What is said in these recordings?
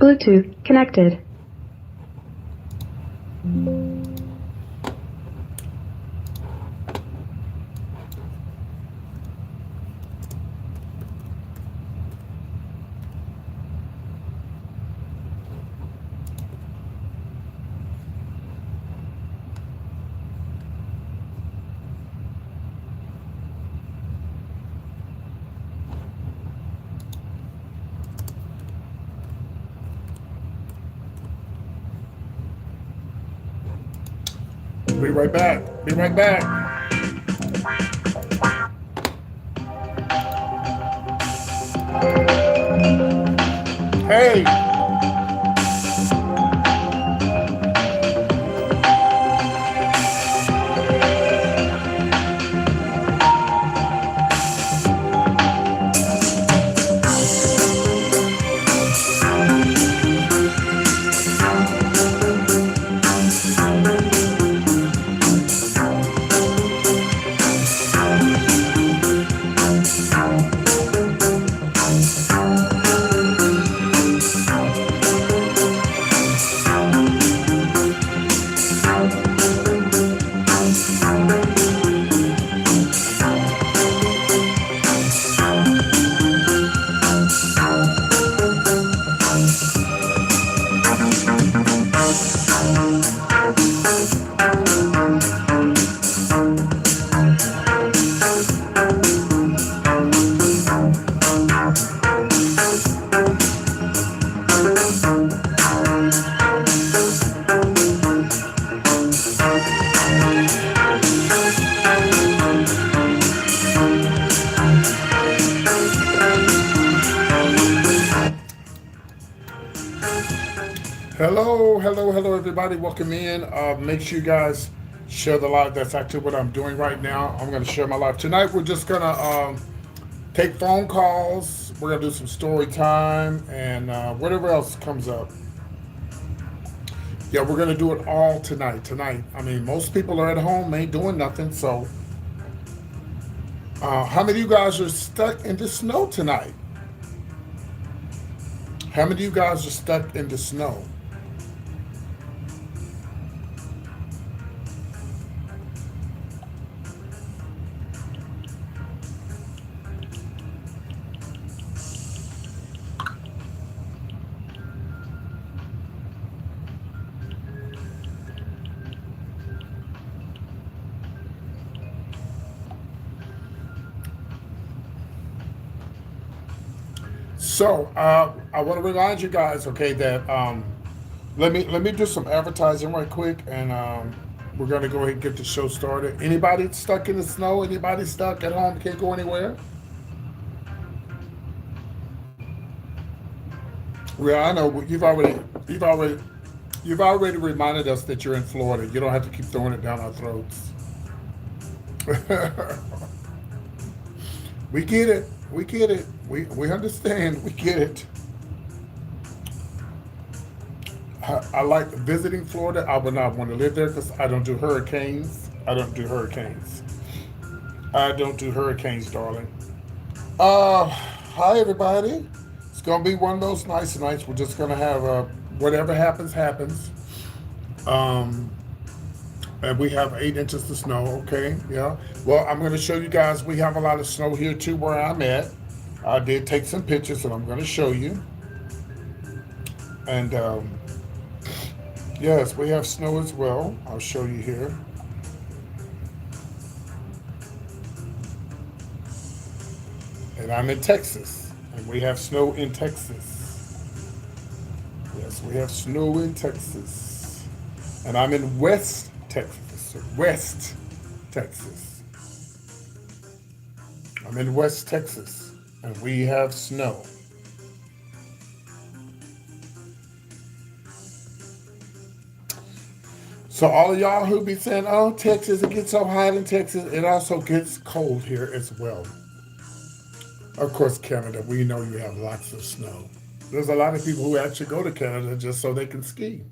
Bluetooth connected. Be right back. Be right back. Hey. Hello, hello, hello, everybody. Welcome in. Make sure you guys share the live. That's actually what I'm doing right now. I'm going to share my live. Tonight, we're just going to take phone calls. We're going to do some story time and whatever else comes up. Yeah, we're going to do it all tonight. I mean, most people are at home, ain't doing nothing. So, how many of you guys are stuck in the snow tonight? How many of you guys are stuck in the snow? So I want to remind you guys, okay, that let me do some advertising right quick, and we're gonna go ahead and get the show started. Anybody stuck in the snow? Anybody stuck at home? Can't go anywhere? Well, I know you've already you've already reminded us that you're in Florida. You don't have to keep throwing it down our throats. We get it. We get it. We understand. We get it. I like visiting Florida. I would not want to live there because I don't do hurricanes. I don't do hurricanes. I don't do hurricanes, darling. Hi everybody. It's gonna be one of those nice nights. We're just gonna have whatever happens, happens. Um, and we have 8 inches of snow. Okay, yeah. Well, I'm gonna show you guys. We have a lot of snow here too, where I'm at. I did take some pictures, and I'm gonna show you. And yes, we have snow as well. I'll show you here. And I'm in Texas, and we have snow in Texas. Yes, we have snow in Texas. And I'm in West Texas. West Texas. I'm in West Texas, and we have snow. So all of y'all who be saying, "Oh, Texas, it gets so hot in Texas," it also gets cold here as well. Of course, Canada, we know you have lots of snow. There's a lot of people who actually go to Canada just so they can ski.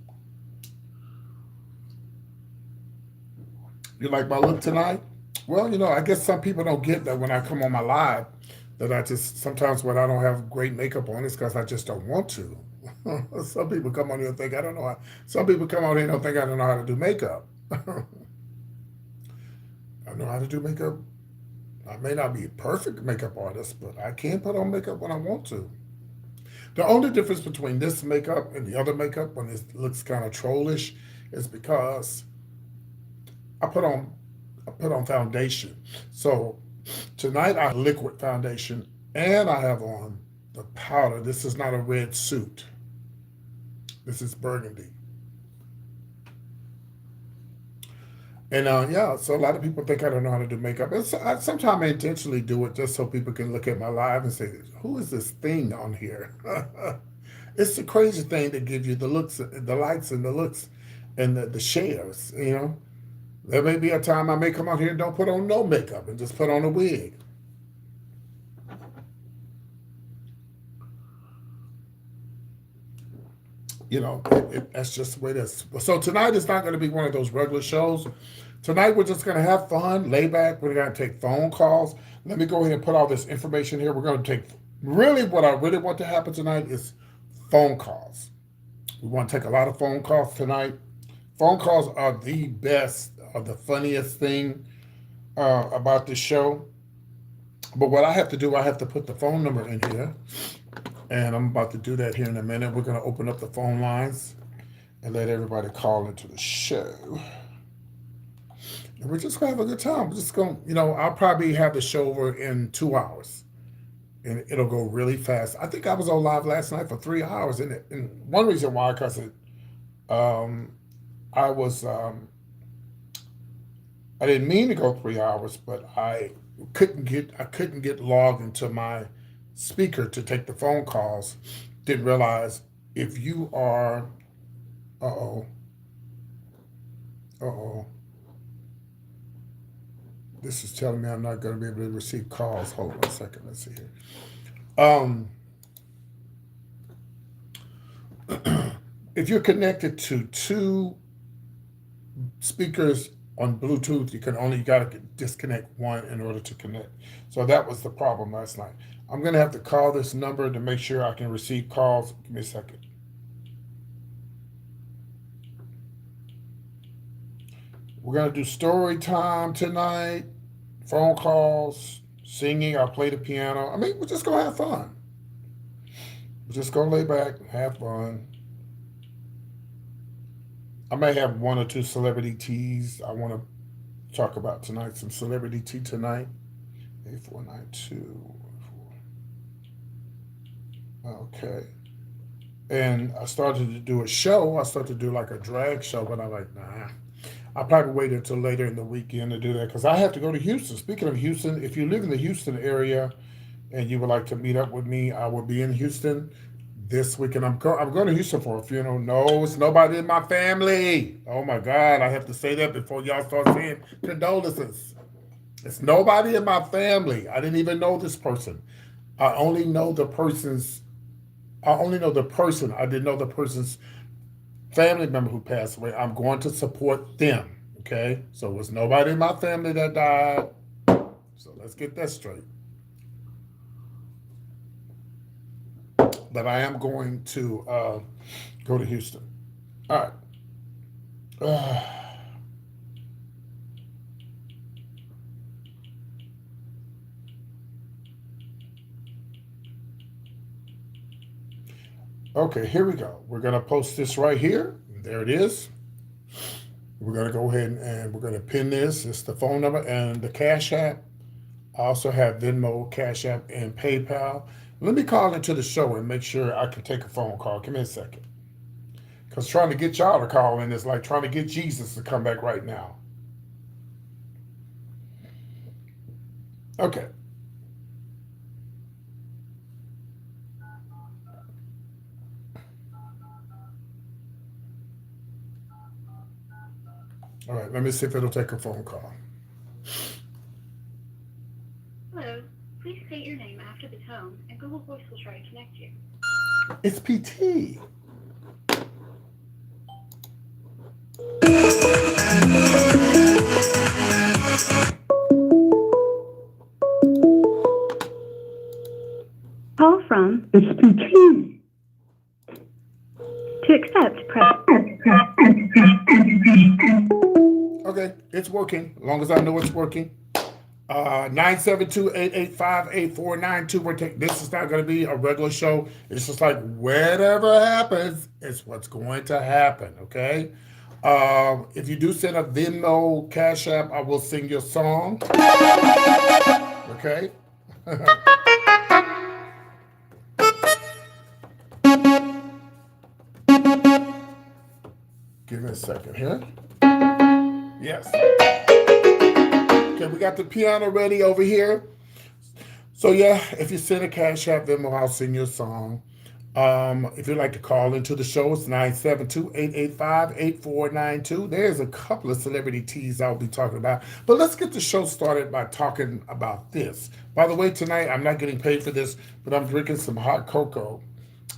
You like my look tonight? Well, I guess some people don't get that when I come on my live, that I just, sometimes when I don't have great makeup on, it's because I just don't want to. Some people come on here and think I don't know how. Some people come on here and don't think I don't know how to do makeup. I know how to do makeup. I may not be a perfect makeup artist, but I can put on makeup when I want to. The only difference between this makeup and the other makeup when it looks kind of trollish is because I put on I put on foundation. So tonight I liquid foundation and I have on the powder. This is not a red suit. This is burgundy. And yeah, so a lot of people think I don't know how to do makeup. And so sometimes I intentionally do it just so people can look at my live and say, "Who is this thing on here?" It's the crazy thing that gives you the looks, the likes, and the looks, and the shares. There may be a time I may come out here and don't put on no makeup and just put on a wig. That's just the way it is. So tonight is not going to be one of those regular shows. Tonight we're just going to have fun, lay back. We're going to take phone calls. Let me go ahead and put all this information here. We're going to take really what I really want to happen tonight is phone calls. We want to take a lot of phone calls tonight. Phone calls are the best, are the funniest thing about this show. But what I have to do, I have to put the phone number in here. And I'm about to do that here in a minute. We're going to open up the phone lines and let everybody call into the show. And we're just going to have a good time. We're just going to, I'll probably have the show over in 2 hours. And it'll go really fast. I think I was on live last night for 3 hours. And one reason why, because um, I was, I didn't mean to go 3 hours, but I couldn't get logged into my speaker to take the phone calls. Didn't realize if you are, uh oh, uh oh, this is telling me I'm not going to be able to receive calls. Hold on a second. Let's see here. Um, if you're connected to two speakers on Bluetooth, you got to disconnect one in order to connect. So that was the problem last night. I'm going to have to call this number to make sure I can receive calls. Give me a second. We're going to do story time tonight, phone calls, singing. I'll play the piano. I mean, we're just going to have fun. We're just going to lay back and have fun. I may have one or two celebrity teas I want to talk about tonight. Some celebrity tea tonight. 8492. Okay. And I started to do a show. I started to do like a drag show, but I'm like, nah. I'll probably wait until later in the weekend to do that because I have to go to Houston. Speaking of Houston, if you live in the Houston area and you would like to meet up with me, I will be in Houston this weekend. I'm going to Houston for a funeral. No, it's nobody in my family. Oh my God, I have to say that before y'all start saying condolences. It's nobody in my family. I didn't even know this person. I only know the person's. I only know the person. I didn't know the person's family member who passed away. I'm going to support them. Okay, so it's nobody in my family that died. So let's get that straight. But I am going to go to Houston. All right. Okay, here we go. We're going to post this right here. There it is. We're going to go ahead and we're going to pin this. It's the phone number and the Cash App. I also have Venmo, Cash App, and PayPal. Let me call into the show and make sure I can take a phone call. Give me a second. Because trying to get y'all to call in is like trying to get Jesus to come back right now. Okay. All right, let me see if it'll take a phone call. Hello. Please state your name after the tone, and Google Voice will try to connect you. It's PT. Call from It's PT. working, as long as I know it's working. 972-885-8492. This is not going to be a regular show. It's just like whatever happens, it's what's going to happen, okay? If you do send a Venmo Cash App, I will sing your song, okay? Give me a second here. Yes. Okay, we got the piano ready over here. So yeah, if you send a Cash App, Venmo, I'll sing your song. If you'd like to call into the show, it's 972-885-8492. There's a couple of celebrity teas I'll be talking about. But let's get the show started by talking about this. By the way, tonight, I'm not getting paid for this, but I'm drinking some hot cocoa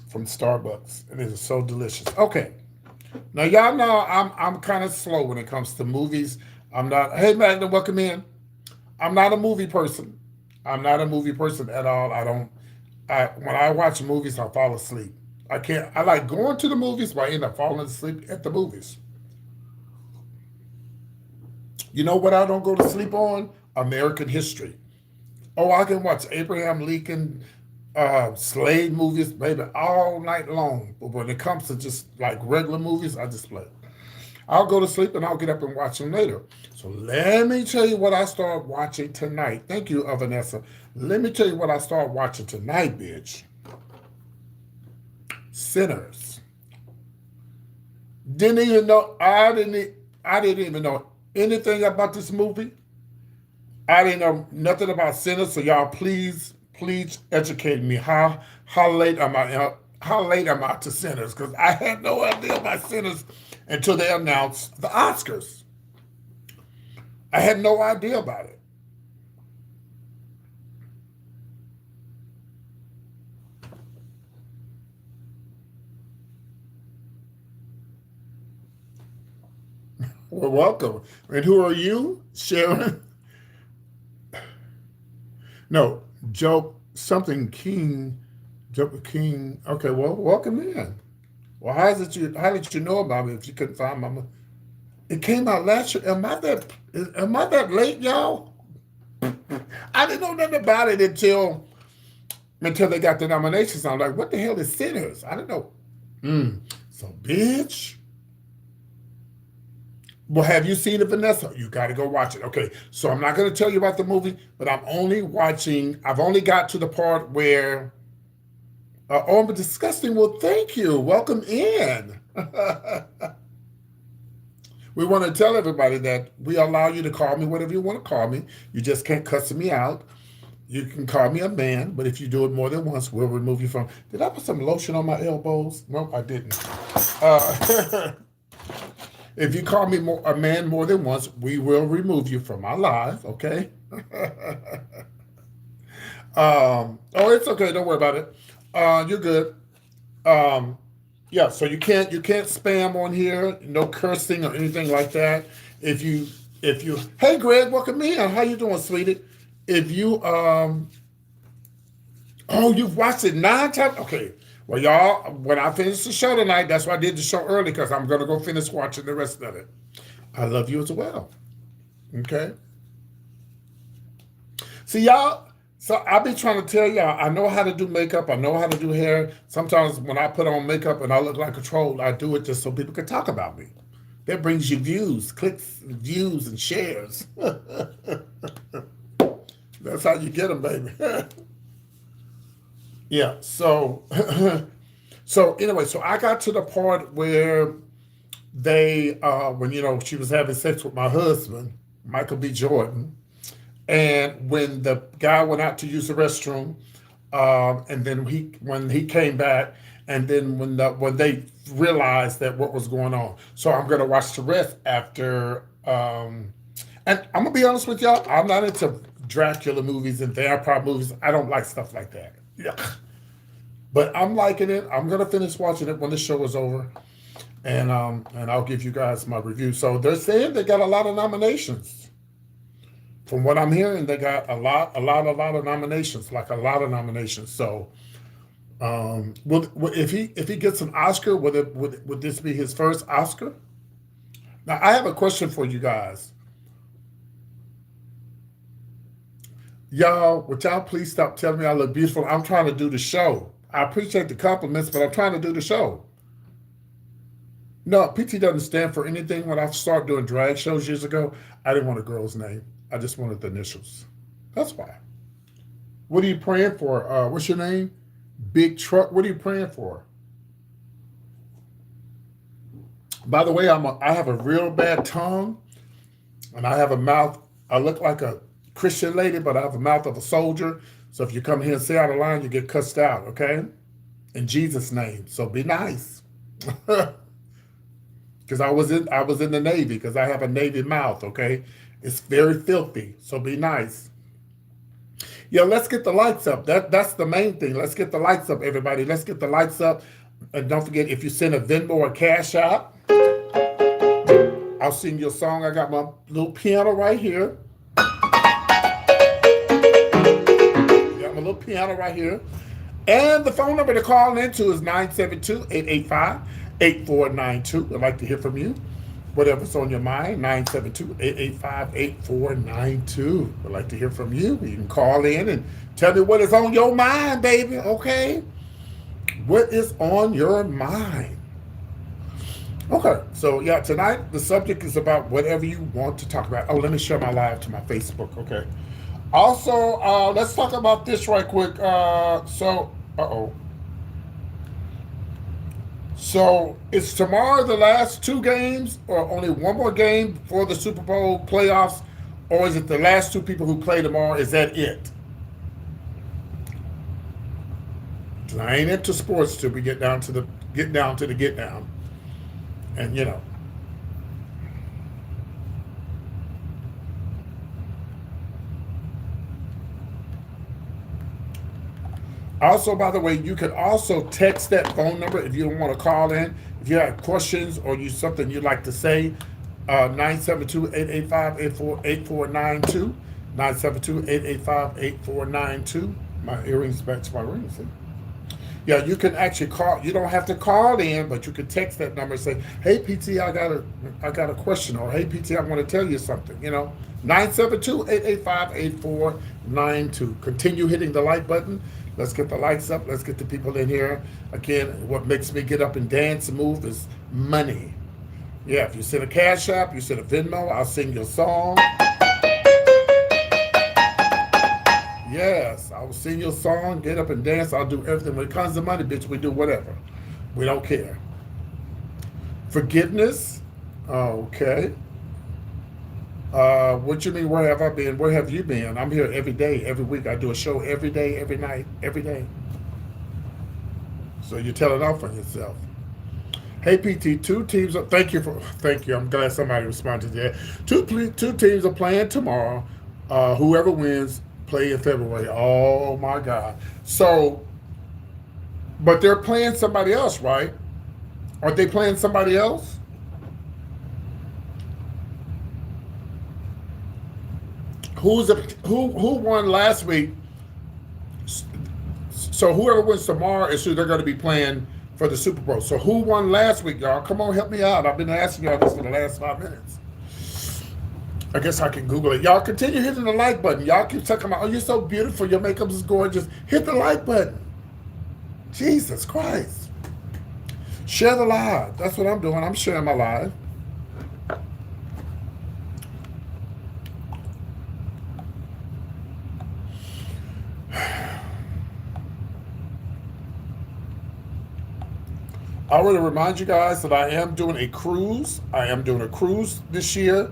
from Starbucks. And it is so delicious. Okay. Now, y'all know I'm kind of slow when it comes to movies. I'm not, hey, Magna, welcome in. I'm not a movie person. I'm not a movie person at all. When I watch movies, I fall asleep. I like going to the movies, but I end up falling asleep at the movies. You know what I don't go to sleep on? American history. Oh, I can watch Abraham Lincoln, Slade movies, maybe all night long. But when it comes to just like regular movies, I just play. I'll go to sleep and I'll get up and watch them later. So let me tell you what I start watching tonight. Thank you, Vanessa. Let me tell you what I start watching tonight, bitch. Sinners. Didn't even know. I didn't even know anything about this movie. I didn't know nothing about Sinners. So y'all, please educate me. How late am I? How late am I to Sinners? Because I had no idea about Sinners until they announced the Oscars. I had no idea about it. Well, welcome. And who are you, Sharon? No, Joe something King. Joe King. Okay, well, welcome in. Well, how did you know about me if you couldn't find my? It came out last year. Am I that late, y'all? I didn't know nothing about it until they got the nominations. I'm like, what the hell is Sinners? I don't know. So, bitch. Well, have you seen it, Vanessa? You got to go watch it. Okay, so I'm not going to tell you about the movie, but I've only got to the part where, oh, I'm disgusting. Well, thank you. Welcome in. We want to tell everybody that we allow you to call me whatever you want to call me. You just can't cuss me out. You can call me a man, but if you do it more than once, we'll remove you from. Did I put some lotion on my elbows? Nope, I didn't. If you call me a man more than once, we will remove you from our live, okay? Oh, it's okay. Don't worry about it. You're good. Yeah, so you can't spam on here, no cursing or anything like that. If you hey Greg, welcome in. How you doing, sweetie? If you oh, you've watched it 9 times. Okay. Well, y'all, when I finish the show tonight, that's why I did the show early, because I'm gonna go finish watching the rest of it. I love you as well. Okay. See, y'all. So I be trying to tell y'all, I know how to do makeup. I know how to do hair. Sometimes when I put on makeup and I look like a troll, I do it just so people can talk about me. That brings you views, clicks, views, and shares. That's how you get them, baby. Yeah. So, anyway, so I got to the part where when she was having sex with my husband, Michael B. Jordan. And when the guy went out to use the restroom, and then when he came back, and then when they realized that what was going on, so I'm gonna watch the rest after. And I'm gonna be honest with y'all, I'm not into Dracula movies and vampire movies. I don't like stuff like that. Yeah, but I'm liking it. I'm gonna finish watching it when the show is over, and I'll give you guys my review. So they're saying they got a lot of nominations. From what I'm hearing, they got a lot of nominations, like a lot of nominations. So, if he gets an Oscar, would this be his first Oscar? Now, I have a question for you guys. Y'all, would y'all please stop telling me I look beautiful? I'm trying to do the show. I appreciate the compliments, but I'm trying to do the show. No, PT doesn't stand for anything. When I started doing drag shows years ago, I didn't want a girl's name. I just wanted the initials. That's why. What are you praying for? What's your name? Big Truck. What are you praying for? By the way, I have a real bad tongue, and I have a mouth. I look like a Christian lady, but I have a mouth of a soldier. So if you come here and say out of line, you get cussed out. Okay, in Jesus' name. So be nice. Because I was in the Navy. Because I have a Navy mouth. Okay, it's very filthy. So be nice. Yeah, let's get the lights up. That's the main thing. Let's get the lights up, everybody. Let's get the lights up. And don't forget, if you send a Venmo or Cash App, I'll sing you a song. I got my little piano right here. Got my little piano right here. And the phone number to call into is 972-885-8492. I'd like to hear from you. Whatever's on your mind, 972-885-8492. I'd like to hear from you. You can call in and tell me what is on your mind, baby, okay? What is on your mind? Okay, so yeah, tonight the subject is about whatever you want to talk about. Oh, let me share my live to my Facebook, okay? Also, let's talk about this right quick. So is tomorrow the last two games, or only one more game before the Super Bowl playoffs, or is it the last two people who play tomorrow? Is that it? 'Cause I ain't into sports till we get down to the get down, and Also, by the way, you can also text that phone number if you don't want to call in. If you have questions or you something you'd like to say, 972-885-8492. 972-885-8492. My earrings back to my rings. See? Yeah, you can actually call. You don't have to call in, but you can text that number and say, "Hey PT, I got a question," or "Hey PT, I want to tell you something." 972-885-8492. Continue hitting the like button. Let's get the lights up. Let's get the people in here. Again, what makes me get up and dance and move is money. Yeah, if you send a Cash App, you send a Venmo, I'll sing your song. Yes, I will sing your song, get up and dance. I'll do everything. When it comes to money, bitch, we do whatever. We don't care. Forgiveness. Okay. What you mean, where have I been? Where have you been? I'm here every day, every week. I do a show every day, every night, every day. So you're telling off on yourself. Hey PT, two teams. Thank you. I'm glad somebody responded to that. Two teams are playing tomorrow. Whoever wins play in February. Oh my God. So, but they're playing somebody else, right? Aren't they playing somebody else? Who won last week? So whoever wins tomorrow is who they're going to be playing for the Super Bowl. So who won last week, y'all? Come on, help me out. I've been asking y'all this for the last 5 minutes. I guess I can Google it. Y'all continue hitting the like button. Y'all keep talking about, oh, you're so beautiful. Your makeup is gorgeous. Hit the like button. Jesus Christ. Share the live. That's what I'm doing. I'm sharing my live. I want to remind you guys that I am doing a cruise. I am doing a cruise this year,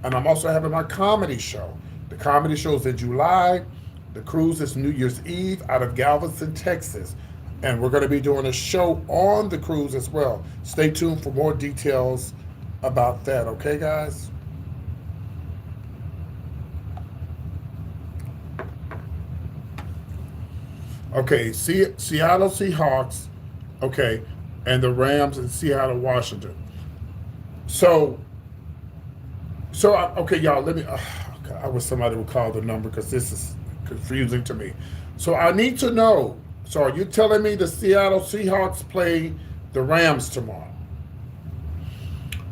and I'm also having my comedy show. The comedy show is in July. The cruise is New Year's Eve out of Galveston, Texas. And we're going to be doing a show on the cruise as well. Stay tuned for more details about that, okay, guys? Okay, Seattle Seahawks, okay, and the Rams in Seattle, Washington. So, okay, y'all, let me, I wish somebody would call the number because this is confusing to me. So I need to know, so are you telling me the Seattle Seahawks play the Rams tomorrow?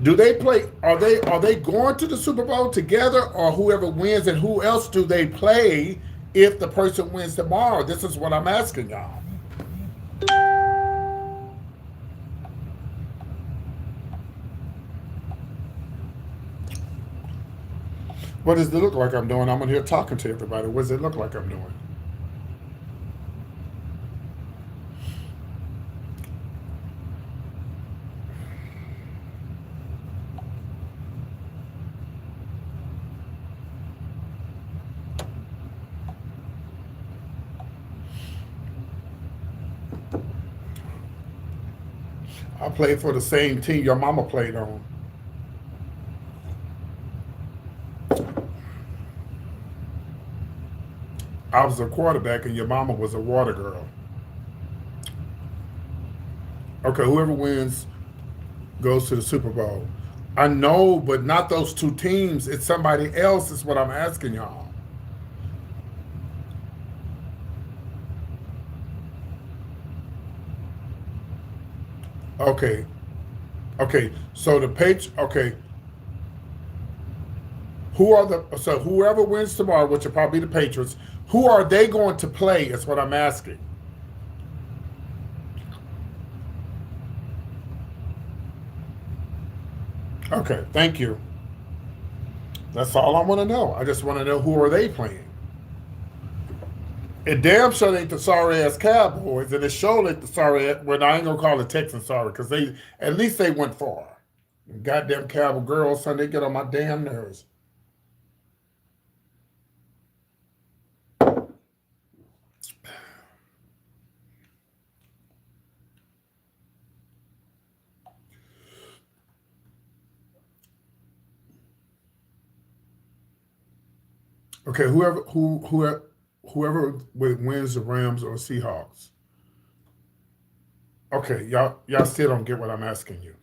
Do they play, are they going to the Super Bowl together, or whoever wins, and who else do they play if the person wins tomorrow? This is what I'm asking y'all. What does it look like I'm doing? I'm in here talking to everybody. What does it look like I'm doing? I played for the same team your mama played on. I was a quarterback and your mama was a water girl. Okay, whoever wins goes to the Super Bowl. I know, but not those two teams. It's somebody else, is what I'm asking y'all. Okay. Okay. So the page. Okay. Who are the so whoever wins tomorrow, which will probably be the Patriots, who are they going to play? Is what I'm asking. Okay, thank you. That's all I want to know. I just want to know who are they playing. It damn sure ain't the sorry ass Cowboys, and it sure ain't the sorry ass. Well, I ain't gonna call the Texans sorry because they at least they went far. Goddamn Cowboy girls, son, they get on my damn nerves. Okay, whoever wins the Rams or Seahawks. Okay, y'all still don't get what I'm asking you.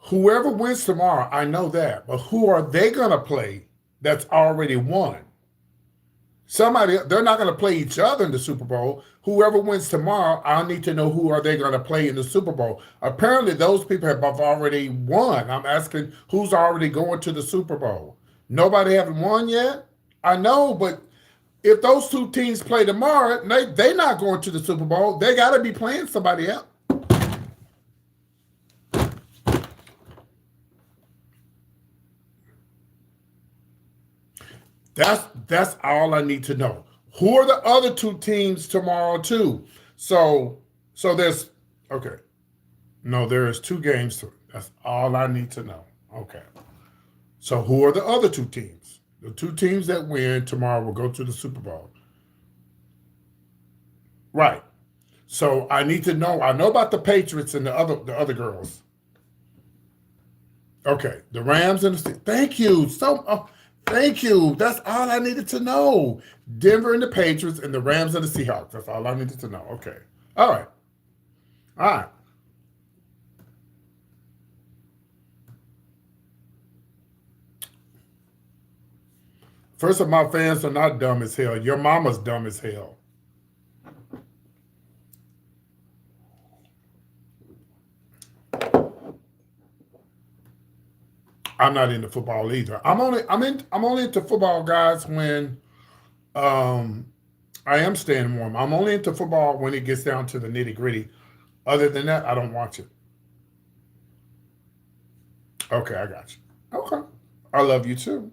Whoever wins tomorrow, I know that, but who are they gonna play that's already won? Somebody, they're not gonna play each other in the Super Bowl. Whoever wins tomorrow, I need to know who are they gonna play in the Super Bowl. Apparently, those people have already won. I'm asking who's already going to the Super Bowl. Nobody haven't won yet. I know, but if those two teams play tomorrow, they not going to the Super Bowl. They got to be playing somebody else. That's all I need to know. Who are the other two teams tomorrow too? So there's okay. No, there is two games. That's all I need to know. Okay. So who are the other two teams? The two teams that win tomorrow will go to the Super Bowl. Right. So I need to know. I know about the Patriots and the other girls. Okay, the Rams and the thank you thank you. That's all I needed to know. Denver and the Patriots and the Rams and the Seahawks. That's all I needed to know. Okay, all right, all right. First of all, my fans are not dumb as hell. Your mama's dumb as hell. I'm not into football either. I'm only into football, guys, when um I am staying warm. I'm only into football when it gets down to the nitty gritty. Other than that, I don't watch it. Okay, I got you. Okay. I love you too.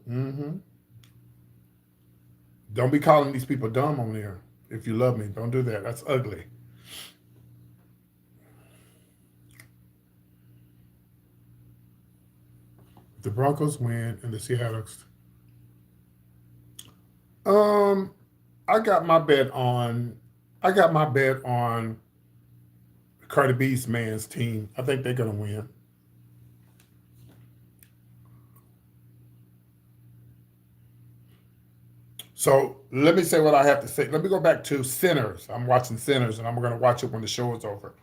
Don't be calling these people dumb on there. If you love me, don't do that. That's ugly. The Broncos win and the Seahawks. Um, I got my bet on. I got my bet on Cardi B's man's team. I think they're gonna win. So let me say what I have to say. Let me go back to Sinners. I'm watching Sinners, and I'm going to watch it when the show is over.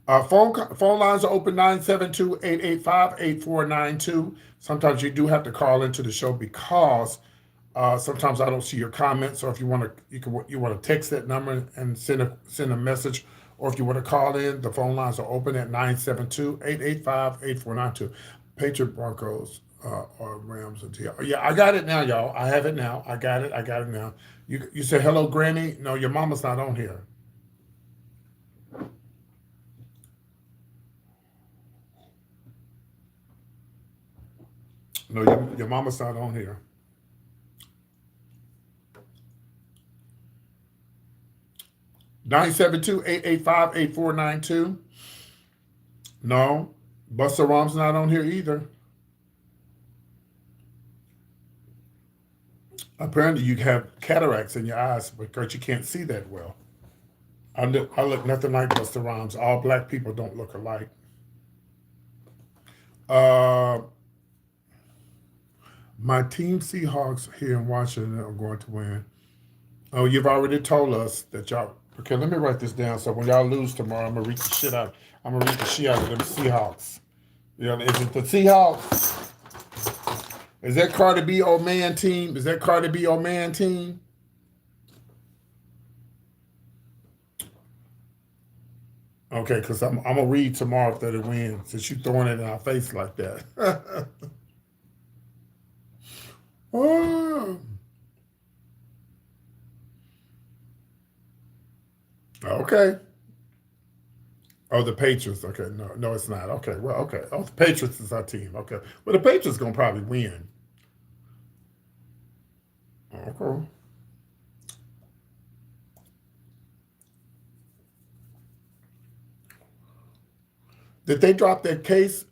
Phone lines are open 972-885-8492. Sometimes you do have to call into the show because sometimes I don't see your comments. Or if you want to, you want to text that number and send a message. Or if you want to call in, the phone lines are open at 972-885-8492. Patriot Broncos. or Rams or TL. Yeah, I got it now, y'all. I have it now. I got it. I got it now. You say hello, Granny. No, your mama's not on here. No, your mama's not on here. 972-885-8492. No, Buster Rom's not on here either. Apparently, you have cataracts in your eyes because you can't see that well. I look nothing like Buster Rhymes. All black people don't look alike. Uh, my team Seahawks here in Washington are going to win. Oh, you've already told us that y'all. Okay, let me write this down. So when y'all lose tomorrow, I'm gonna read the shit out. I'm gonna read the shit out of them Seahawks. You know, is it the Seahawks? Is that Cardi B old man team? Is that Cardi B old man team? Okay, because I'm gonna read tomorrow if they win. Since you throwing it in our face like that. Oh, okay. Oh, the Patriots. Okay, no, no, it's not. Okay, well, okay. Oh, the Patriots is our team. Okay, well, the Patriots gonna probably win. Okay. Did they drop that case?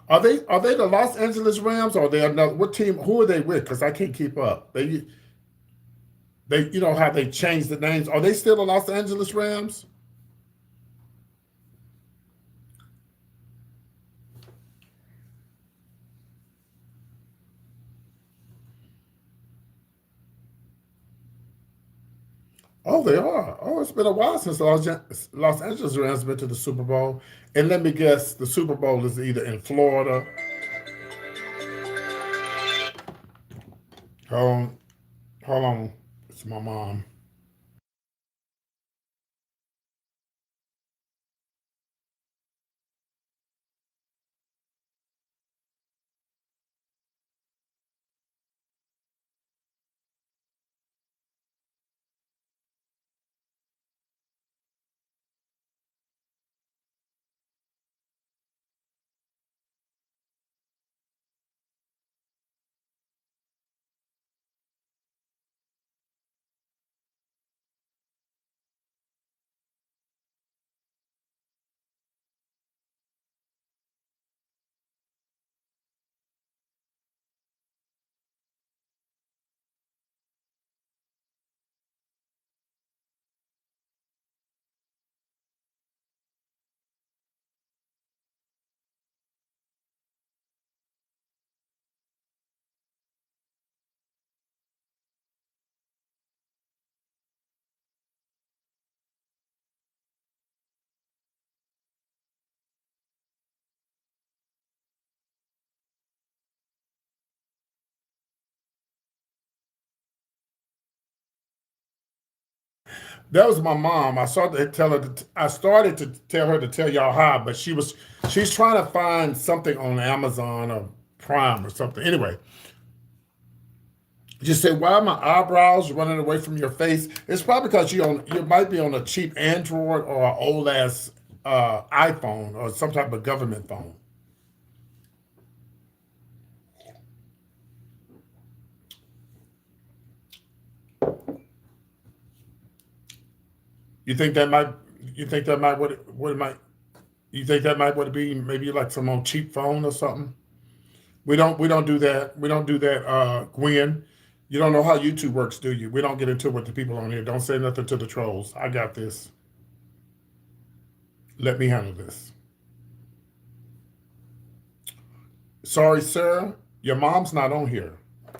Are they the Los Angeles Rams or are they another? What team? Who are they with? Because I can't keep up. They you know how they changed the names. Are they still the Los Angeles Rams? Oh, they are. Oh, it's been a while since Los Angeles Rams been to the Super Bowl. And let me guess, the Super Bowl is either in Florida. Hold on, hold on. It's my mom. That was my mom. I started to tell her to tell y'all hi, but she's trying to find something on Amazon or Prime or something. Anyway, just say, why are my eyebrows running away from your face? It's probably because you might be on a cheap Android or an old ass iPhone or some type of government phone. You think that might you think that might what it might you think that might what it be maybe like some old cheap phone or something? We don't do that. We don't do that, Gwen. You don't know how YouTube works, do you? We don't get into it with the people on here. Don't say nothing to the trolls. I got this. Let me handle this. Sorry, sir. Your mom's not on here.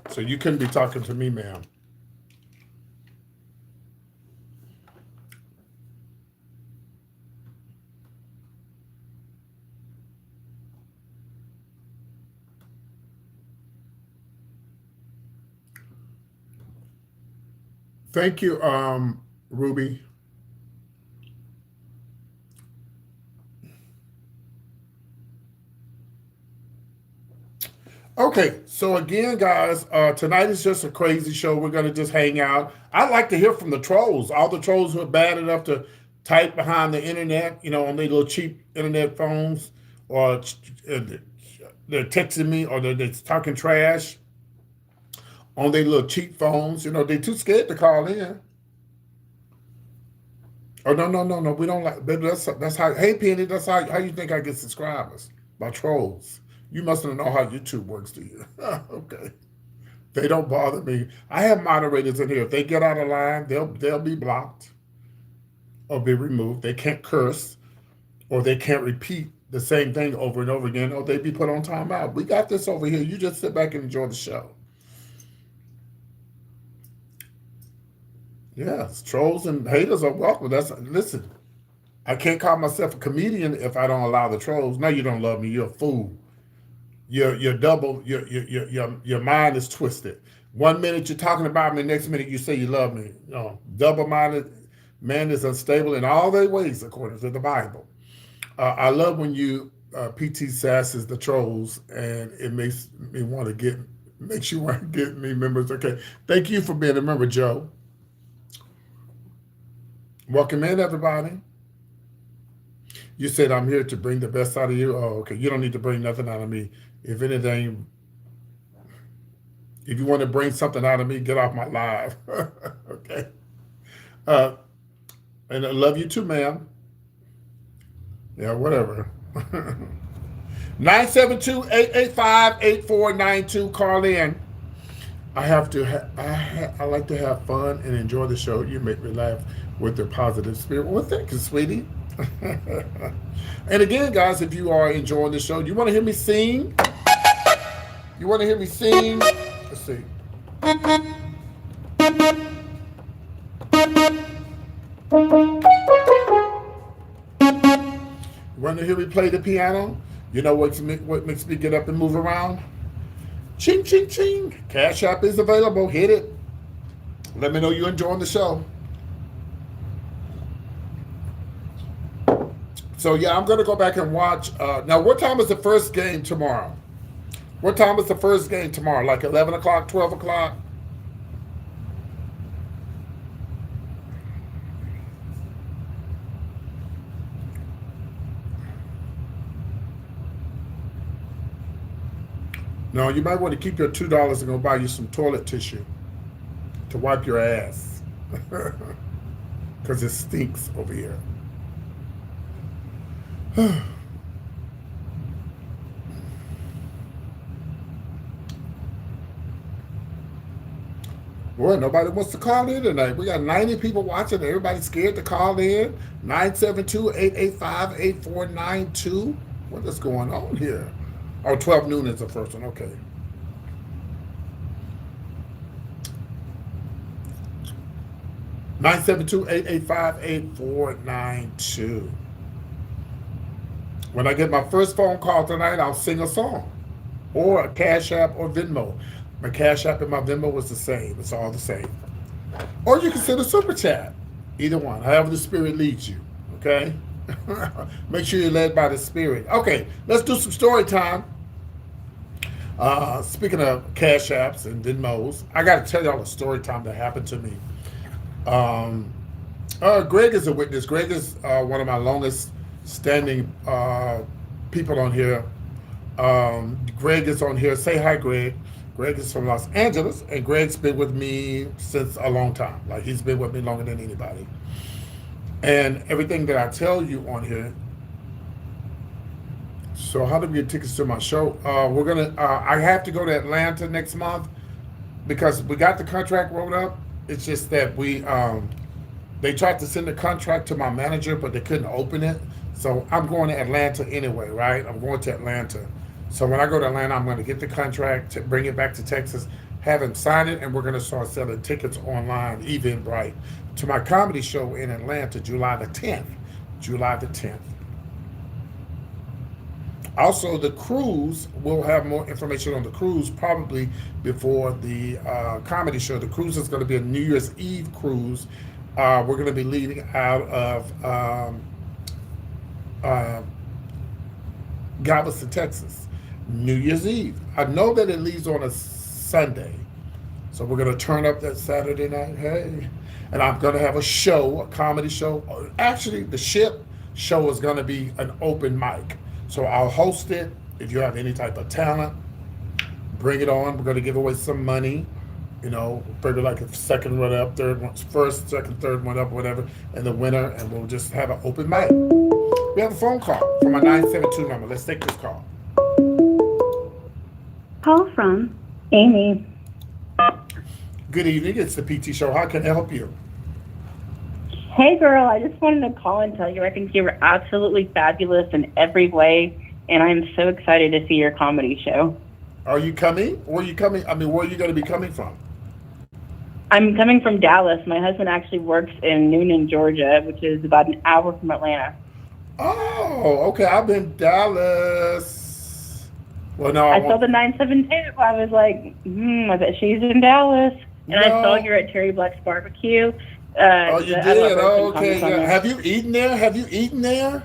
So you couldn't be talking to me, ma'am. Thank you, Ruby. Okay, so again, guys, tonight is just a crazy show. We're gonna just hang out. I'd like to hear from the trolls, all the trolls who are bad enough to type behind the internet, on their little cheap internet phones, or they're texting me, or they're talking trash on their little cheap phones. They're too scared to call in. Oh, no, no, no, no. We don't like. That's how. Hey, Penny, that's how you think I get subscribers, by trolls. You must not know how YouTube works, do you? Okay. They don't bother me. I have moderators in here. If they get out of line, they'll be blocked or be removed. They can't curse, or they can't repeat the same thing over and over again, or they be put on timeout. We got this over here. You just sit back and enjoy the show. Yes, trolls and haters are welcome. Listen. I can't call myself a comedian if I don't allow the trolls. No, you don't love me. You're a fool. You're double. Your mind is twisted. 1 minute you're talking about me, next minute you say you love me. No, double-minded man is unstable in all their ways, according to the Bible. I love when you PT sasses the trolls, and it makes me want to makes you want to get me members. Okay, thank you for being a member, Joe. Welcome in, everybody. You said I'm here to bring the best out of you. Oh, okay. You don't need to bring nothing out of me. If anything, if you want to bring something out of me, get off my live. Okay. Uh, and I love you too, ma'am. Yeah, whatever. 972-885-8492. Call in. I like to have fun and enjoy the show. You make me laugh with your positive spirit. Well, thank you, sweetie. And again, guys, if you are enjoying the show, you want to hear me sing? You want to hear me sing? Let's see. You want to hear me play the piano? You know what makes me get up and move around? Ching, ching, ching. Cash App is available. Hit it. Let me know you're enjoying the show. So, yeah, I'm going to go back and watch. Now, what time is the first game tomorrow? What time is the first game tomorrow? Like 11 o'clock, 12 o'clock? No, you might want to keep your $2 and go buy you some toilet tissue to wipe your ass. Because it stinks over here. Boy, nobody wants to call in tonight. We got 90 people watching. Everybody's scared to call in. 972-885-8492. What is going on here? Oh, 12 noon is the first one. Okay. Nine seven two 885-8492. When I get my first phone call tonight, I'll sing a song, or a Cash App or Venmo. My Cash App and my Venmo was the same. It's all the same. Or you can send a super chat. Either one, however the Spirit leads you. Okay? Make sure you're led by the Spirit. Okay, let's do some story time. Speaking of Cash Apps and Venmos, I got to tell y'all a story time that happened to me. Greg is a witness. Greg is one of my longest standing people on here. Greg is on here. Say hi, Greg. Greg is from Los Angeles, and Greg's been with me since a long time. Like, he's been with me longer than anybody. And everything that I tell you on here. So how do we get tickets to my show? We're gonna. I have to go to Atlanta next month because we got the contract rolled up. It's just that they tried to send the contract to my manager, but they couldn't open it. So I'm going to Atlanta anyway, right? I'm going to Atlanta. So when I go to Atlanta, I'm going to get the contract, to bring it back to Texas, have him sign it, and we're going to start selling tickets online, Eventbrite, to my comedy show in Atlanta, July the 10th. July the 10th. Also, the cruise, we'll have more information on the cruise probably before the comedy show. The cruise is going to be a New Year's Eve cruise. We're going to be leaving out of Galveston, Texas. New Year's Eve. I know that it leaves on a Sunday. So we're gonna turn up that Saturday night. Hey, and I'm gonna have a show, a comedy show. Actually, the ship show is gonna be an open mic. So I'll host it. If you have any type of talent, bring it on. We're gonna give away some money. Figure like a second one up, third one, first, second, third one up, whatever, and the winner, and we'll just have an open mic. We have a phone call from a 972 number. Let's take this call. Call from Amy. Good evening. It's the PT Show. How can I help you? Hey girl, I just wanted to call and tell you I think you're absolutely fabulous in every way, and I'm so excited to see your comedy show. Are you coming? Where are you coming? I mean, where are you going to be coming from? I'm coming from Dallas. My husband actually works in Noonan, Georgia, which is about an hour from Atlanta. Oh, okay. I've been Dallas. Well, no, I saw the 972. I was like, I bet she's in Dallas. And I saw you're at Terry Black's barbecue. Oh, you did? Oh, okay. Yeah. Have you eaten there? Have you eaten there?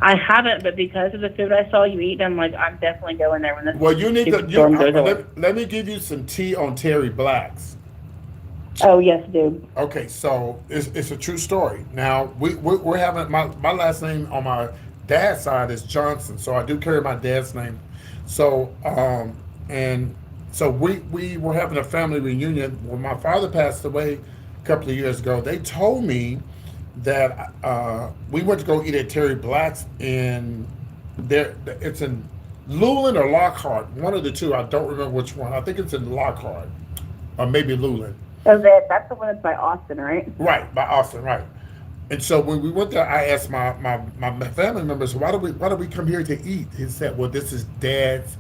I haven't, but because of the food I saw you eat, I'm like, I'm definitely going there when this Well, you need to. storm goes away. Let me give you some tea on Terry Black's. Oh, yes, dude. Okay, so it's a true story. Now we're having my last name on my dad's side is Johnson, so I do carry my dad's name. So and so we were having a family reunion when my father passed away a couple of years ago. They told me that we went to go eat at Terry Black's in there. It's in Luling or Lockhart, one of the two. I don't remember which one. I think it's in Lockhart or maybe Luling. So that's the one that's by Austin, right? Right, by Austin, right. And so when we went there, I asked my family members, why do we come here to eat? He said, well, this is Dad's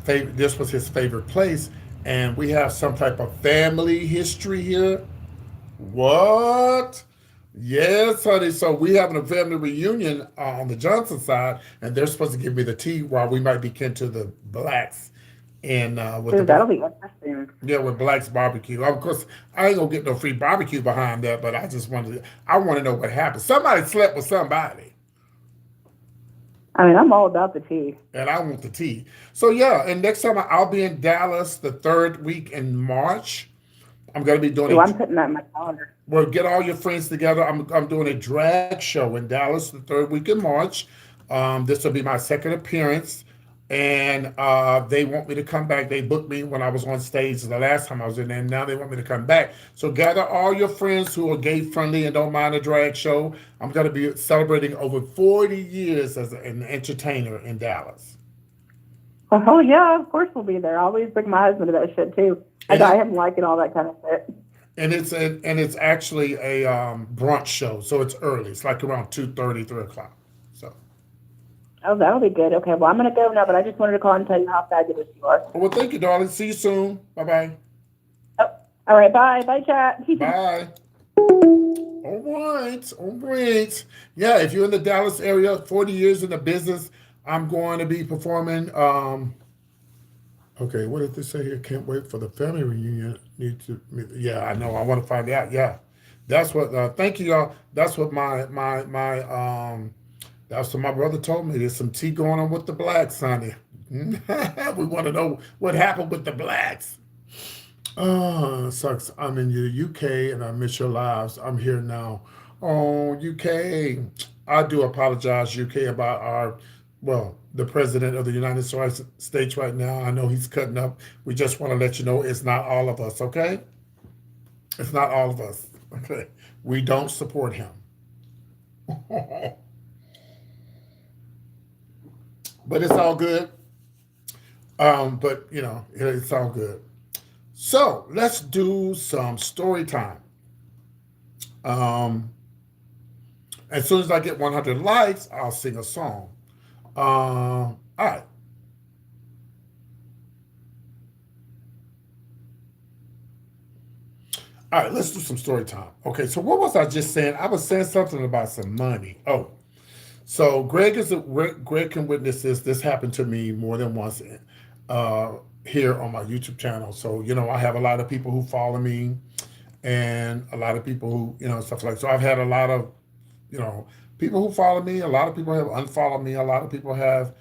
favorite. This was his favorite place, and we have some type of family history here. What? Yes, honey. So we having a family reunion on the Johnson side, and they're supposed to give me the tea while we might be kin to the Blacks. And with Dude, that'll be interesting. yeah, with Black's barbecue. Of course, I ain't gonna get no free barbecue behind that, but I want to know what happened. Somebody slept with somebody, I mean, I'm all about the tea. and I want the tea. So yeah, and next time I'll be in Dallas the third week in March. I'm gonna be doing So I'm putting that in my calendar. well, get all your friends together. I'm doing a drag show in Dallas the third week in March. This will be my second appearance, and they want me to come back. They booked me when I was on stage the last time I was in there, and now they want me to come back. So gather all your friends who are gay friendly and don't mind a drag show. I'm going to be celebrating over 40 years as an entertainer in Dallas. Oh, yeah, of course we'll be there. I always bring my husband to that shit, too. I got him liking all that kind of shit. And it's actually a brunch show, so it's early. It's like around 2:30, 3 o'clock. So. Oh, that'll be good. Okay, well, I'm going to go now, but I just wanted to call and tell you how fabulous you are. Well, thank you, darling. See you soon. Bye-bye. Oh, all right, bye. Bye, chat. Bye. All right. All right. Yeah, if you're in the Dallas area, 40 years in the business, I'm going to be performing. Okay, what did this say here? Can't wait for the family reunion. Yeah, I know. I want to find out. Yeah. That's what, thank you, y'all. That's what that's what my brother told me. There's some tea going on with the Blacks, honey. We want to know what happened with the Blacks. Oh, sucks. I'm in the UK and I miss your lives. I'm here now. Oh, UK. I do apologize, UK, about the president of the United States right now. I know he's cutting up. We just want to let you know it's not all of us, okay? It's not all of us, okay? We don't support him. But it's all good. But it's all good. So let's do some story time. As soon as I get 100 likes, I'll sing a song. All right. All right, let's do some story time. Okay, so what was I just saying? I was saying something about some money. Oh, so Greg can witness this. This happened to me more than once here on my YouTube channel. So, I have a lot of people who follow me and a lot of people who, stuff like, so I've had a lot of, people who follow me. A lot of people have unfollowed me. A lot of people have,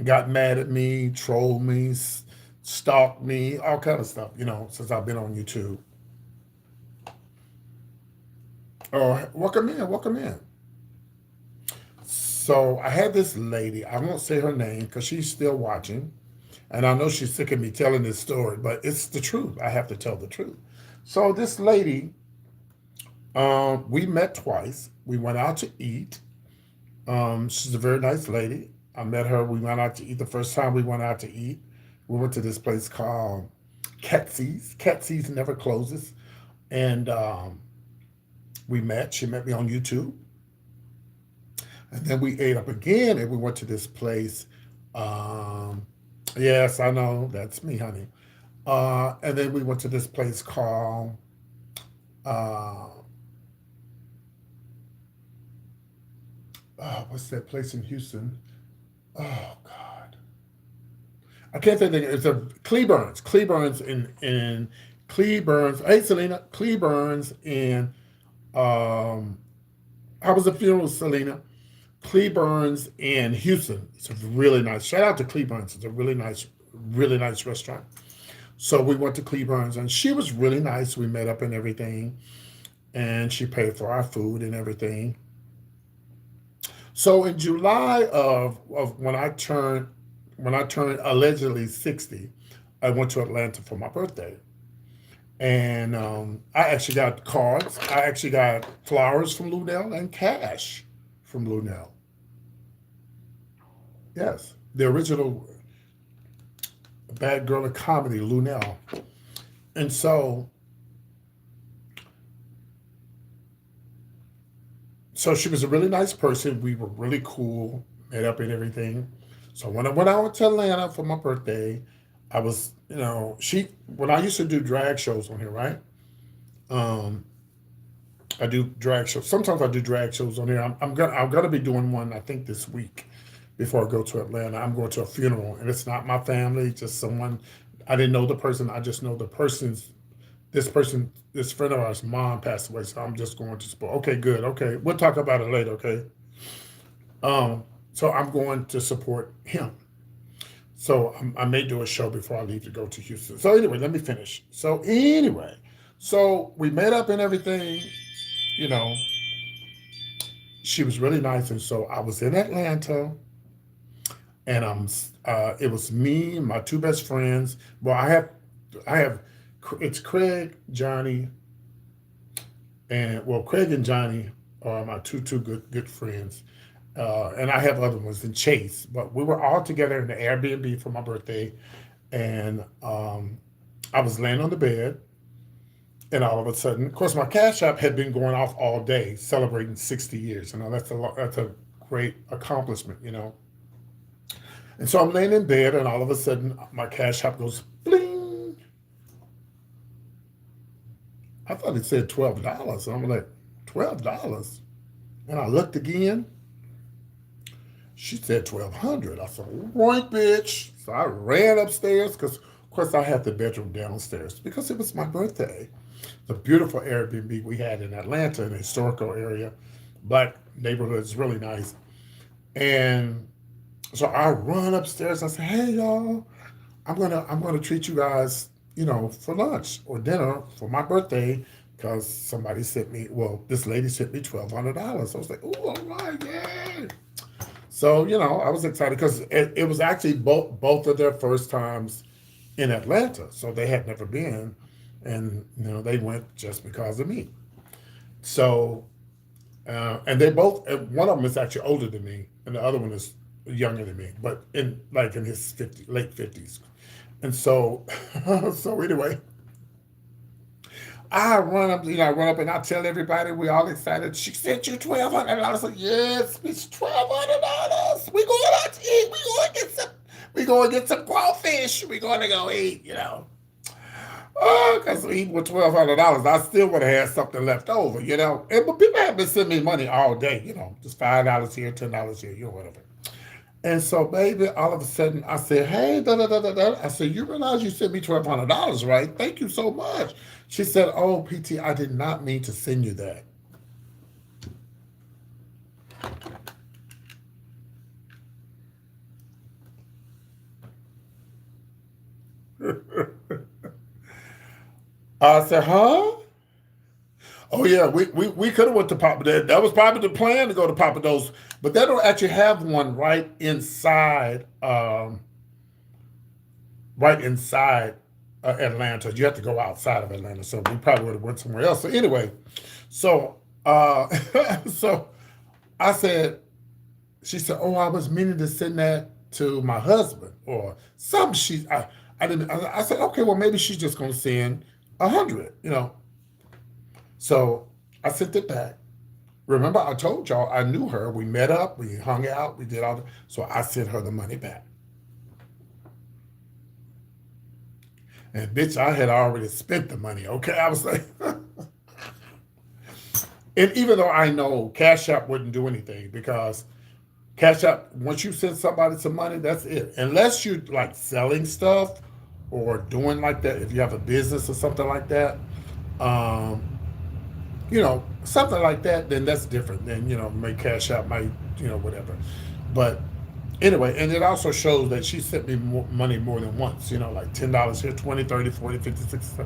got mad at me, trolled me, stalked me, all kind of stuff, since I've been on YouTube. Oh, welcome in, welcome in. So I had this lady, I won't say her name because she's still watching. And I know she's sick of me telling this story, but it's the truth. I have to tell the truth. So this lady, we met twice. We went out to eat. She's a very nice lady. I met her. We went out to eat. The first time we went out to eat, we went to this place called Catsy's. Catsy's never closes. And we met. She met me on YouTube. And then we ate up again and we went to this place. Um, yes, I know. That's me, honey. And then we went to this place called, uh, what's that place in Houston? Oh, God. I can't think of it. It's a Cleburns. Cleburns in Cleburns. Hey, Selena. Cleburns in, um, how was the funeral, Selena? Cleburns in Houston. It's a really nice. Shout out to Cleburns. It's a really nice restaurant. So we went to Cleburns, and she was really nice. We met up and everything, and she paid for our food and everything. So in July of when I turned allegedly 60, I went to Atlanta for my birthday, and I actually got cards. I actually got flowers from Lunel and cash from Lunel. Yes, the original Bad Girl of Comedy, Lunel. And so she was a really nice person. We were really cool, met up and everything. So when I went out to Atlanta for my birthday, I was, when I used to do drag shows on here, right? Um, I do drag shows. Sometimes I do drag shows on here. I'm gonna be doing one I think this week before I go to Atlanta. I'm going to a funeral, and it's not my family, just someone. I didn't know the person. I just know the person's. This person, this friend of ours, mom passed away, so I'm just going to support. Okay, good. Okay, we'll talk about it later. Okay. Um, so I'm going to support him. So I may do a show before I leave to go to Houston. So anyway, let me finish. So anyway, so we met up and everything. You know, she was really nice, and so I was in Atlanta, and it was me, my two best friends. Well, I have, it's Craig, Johnny, and well, Craig and Johnny are my two good friends, and I have other ones and Chase. But we were all together in the Airbnb for my birthday, and I was laying on the bed, and all of a sudden, of course, my Cash App had been going off all day, celebrating 60 years. That's a lot, that's a great accomplishment. And so I'm laying in bed, and all of a sudden, my Cash App goes bling. I thought it said $12. And I'm like, $12? And I looked again. She said 1,200. I said, right, bitch. So I ran upstairs because, of course, I had the bedroom downstairs because it was my birthday. The beautiful Airbnb we had in Atlanta, in a historical area, black neighborhood. It's really nice. And so I run upstairs. I say, "Hey, y'all, I'm gonna treat you guys, for lunch or dinner for my birthday because somebody sent me. Well, this lady sent me $1,200. I was like, oh, all right, yeah." So I was excited because it was actually both of their first times in Atlanta, so they had never been, and they went just because of me. So and they both, one of them is actually older than me, and the other one is younger than me, but in his late 50s. And so, so anyway, I run up and I tell everybody we all excited. She sent you $1,200. Like, yes, it's $1,200. We going out to eat. We going to get some crawfish. We going to go eat. Oh, because even with $1,200, I still would have had something left over. But people have been sending me money all day. Just $5 here, $10 here, whatever. And so, baby, all of a sudden, I said, "Hey, da da da da da." I said, "You realize you sent me $1,200, right? Thank you so much." She said, "Oh, PT, I did not mean to send you that." I said, huh? Oh yeah, we could have went to Papa. That was probably the plan to go to Papa Do's, but they don't actually have one right inside, Atlanta. You have to go outside of Atlanta, so we probably would have went somewhere else. So anyway, so so I said, she said, oh, I was meaning to send that to my husband or some. I didn't. I said, okay, well maybe she's just gonna send 100, So I sent it back. Remember, I told y'all I knew her. We met up, we hung out, we did all that. So I sent her the money back. And bitch, I had already spent the money. Okay, I was like, and even though I know Cash App wouldn't do anything because Cash App, once you send somebody some money, that's it. Unless you're like selling stuff or doing like that, if you have a business or something like that, something like that, then that's different. Then, make Cash App, might, whatever. But anyway, and it also shows that she sent me money more than once, like $10 here, 20, 30, 40, 50, 60,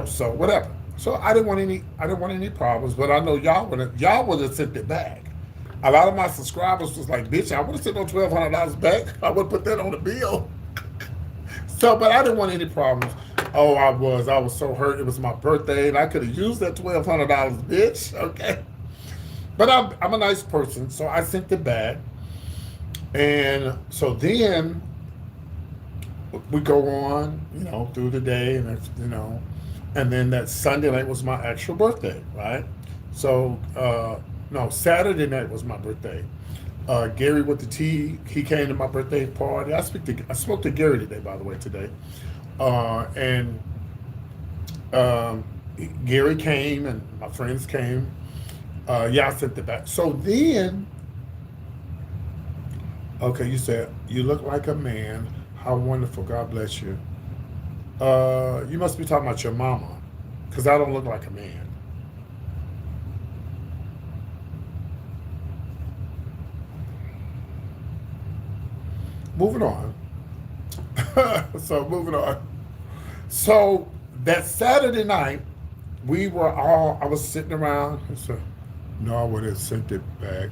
so whatever. So I didn't want any problems, but I know y'all would have sent it back. A lot of my subscribers was like, bitch, I would have sent no $1,200 back. I would put that on the bill. So, but I didn't want any problems. Oh, I was so hurt. It was my birthday, and I could have used that $1,200, bitch. Okay. But I'm a nice person, so I sent it back. And so then we go on, through the day, and and then that Sunday night was my actual birthday, right? So, no, Saturday night was my birthday. Gary with the T, he came to my birthday party. I spoke to Gary today, by the way, today. And Gary came and my friends came. I sent it back. So then, okay, you said, you look like a man. How wonderful. God bless you. You must be talking about your mama, because I don't look like a man. Moving on. Moving on. So that Saturday night, I was sitting around. I said, no, I would have sent it back.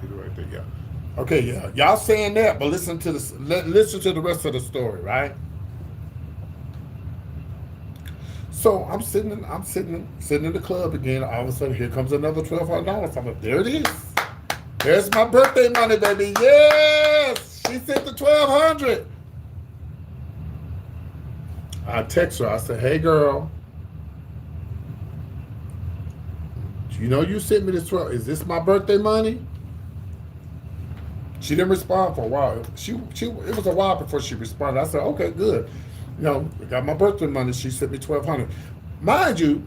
Did it right there, yeah. Okay, yeah. Y'all saying that, but listen to the rest of the story, right? So I'm sitting in the club again. All of a sudden, here comes another $1,200. I'm like, there it is. There's my birthday money, baby. Yes, she sent the $1,200. I text her. I said, hey, girl, you sent me this $12. Is this my birthday money? She didn't respond for a while. It was a while before she responded. I said, okay, good. I got my birthday money. She sent me $1,200. Mind you,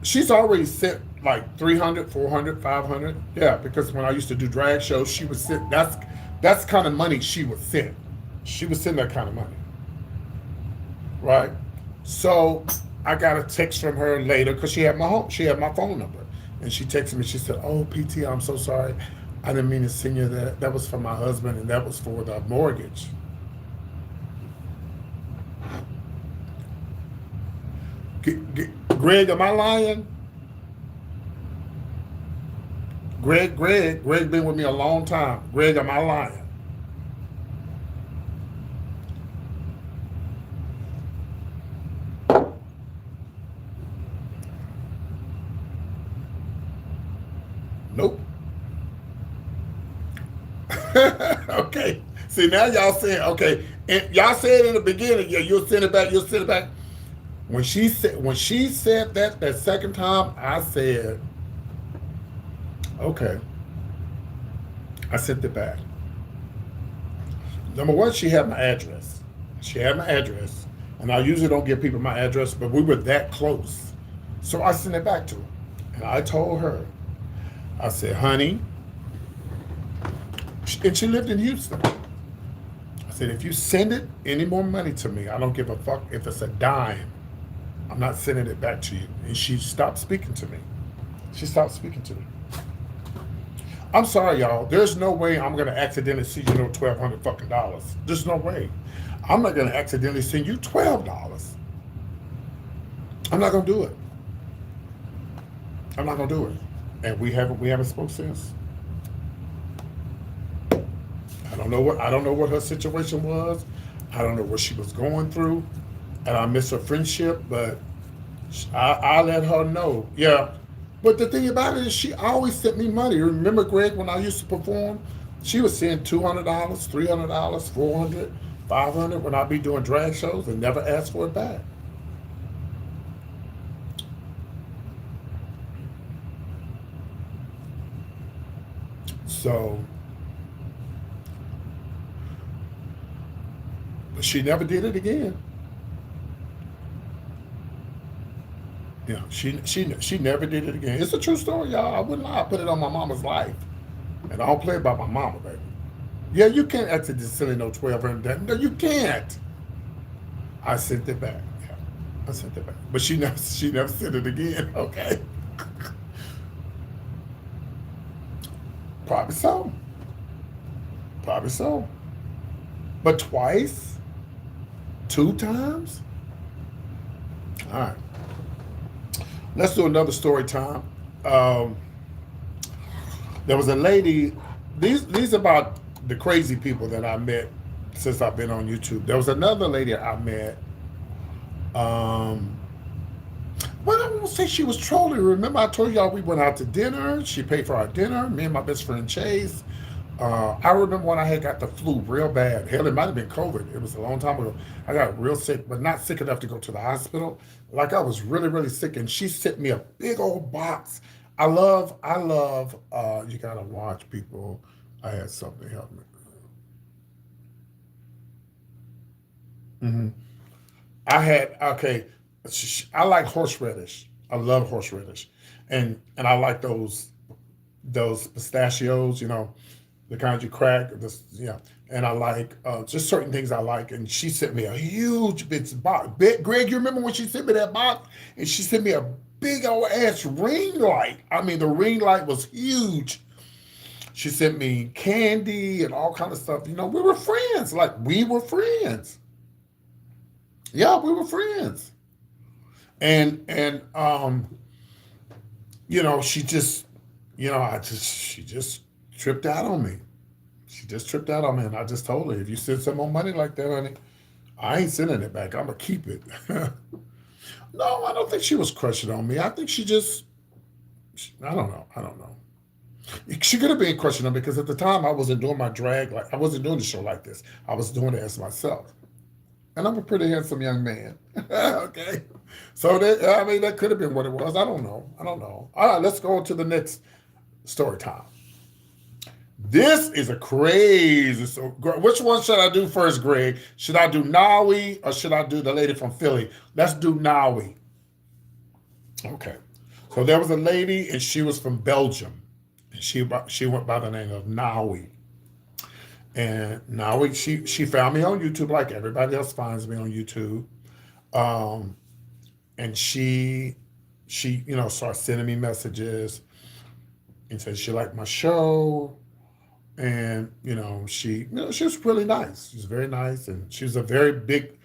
she's already sent like $300, $400, $500. Yeah, because when I used to do drag shows, she would send. That's kind of money she would send. She would send that kind of money, right? So I got a text from her later because she had my phone number, and she texted me. She said, "Oh, PT, I'm so sorry. I didn't mean to send you that. That was for my husband, and that was for the mortgage." Greg, am I lying? Greg been with me a long time. Greg, am I lying? Nope. Okay. See, now y'all saying, okay, and y'all said in the beginning, yeah, you'll send it back. When she said that second time, I said, okay. I sent it back. Number one, she had my address. And I usually don't give people my address, but we were that close. So I sent it back to her. And I told her, I said, honey, and she lived in Houston. I said, if you send it any more money to me, I don't give a fuck if it's a dime. I'm not sending it back to you. And she stopped speaking to me. I'm sorry, y'all. There's no way I'm gonna accidentally send you no $1,200 fucking. There's no way. I'm not gonna accidentally send you $12. I'm not gonna do it. I'm not gonna do it. And we haven't spoke since. I don't know what her situation was. I don't know what she was going through, and I miss her friendship. But I let her know. Yeah. But the thing about it is, she always sent me money. Remember, Greg, when I used to perform, she would send $200, $300, 400, 500 when I'd be doing drag shows, and never ask for it back. So, but she never did it again. Yeah, she never did it again. It's a true story, y'all. I wouldn't lie. I put it on my mama's life, and I don't play about my mama, baby. Yeah, you can't accidentally send no 1,200. No, you can't. I sent it back. Yeah, I sent it back. But she never sent it again. Okay, probably so. Probably so. But twice, two times. All right. Let's do another story time. Um, there was a lady. These about the crazy people that I met since I've been on YouTube. There was another lady I met. Um, well, I won't say she was trolling. Remember, I told y'all we went out to dinner. She paid for our dinner. Me and my best friend Chase. I remember when I had got the flu real bad. Hell, it might have been COVID. It was a long time ago. I got real sick, but not sick enough to go to the hospital. Like I was really, really sick, and she sent me a big old box. I love. You gotta watch people. I had something to help me. Hmm. I had okay. I like horseradish. I love horseradish, and I like those pistachios. The kind you crack. This, yeah. And I like just certain things I like. And she sent me a huge big box. Greg, you remember when she sent me that box? And she sent me a big old ass ring light. I mean, the ring light was huge. She sent me candy and all kind of stuff. We were friends. Like we were friends. Yeah, we were friends. And she just, she just tripped out on me. She just tripped out on me, and I just told her, if you send some more money like that, honey, I ain't sending it back. I'm gonna keep it. No, I don't think she was crushing on me. I think she just, I don't know. I don't know. She could have been crushing on me because at the time I wasn't doing my drag like I wasn't doing the show like this. I was doing it as myself, and I'm a pretty handsome young man. Okay, so I mean, that could have been what it was. I don't know. I don't know. All right, let's go on to the next story time. This is a crazy. So, which one should I do first, Greg? Should I do Nawi or should I do the lady from Philly? Let's do Nawi. Okay. So there was a lady, and she was from Belgium, and she went by the name of Nawi. And Nawi, she found me on YouTube like everybody else finds me on YouTube. Um, and she started sending me messages and said she liked my show. And she was really nice. She was very nice, and she was a very big.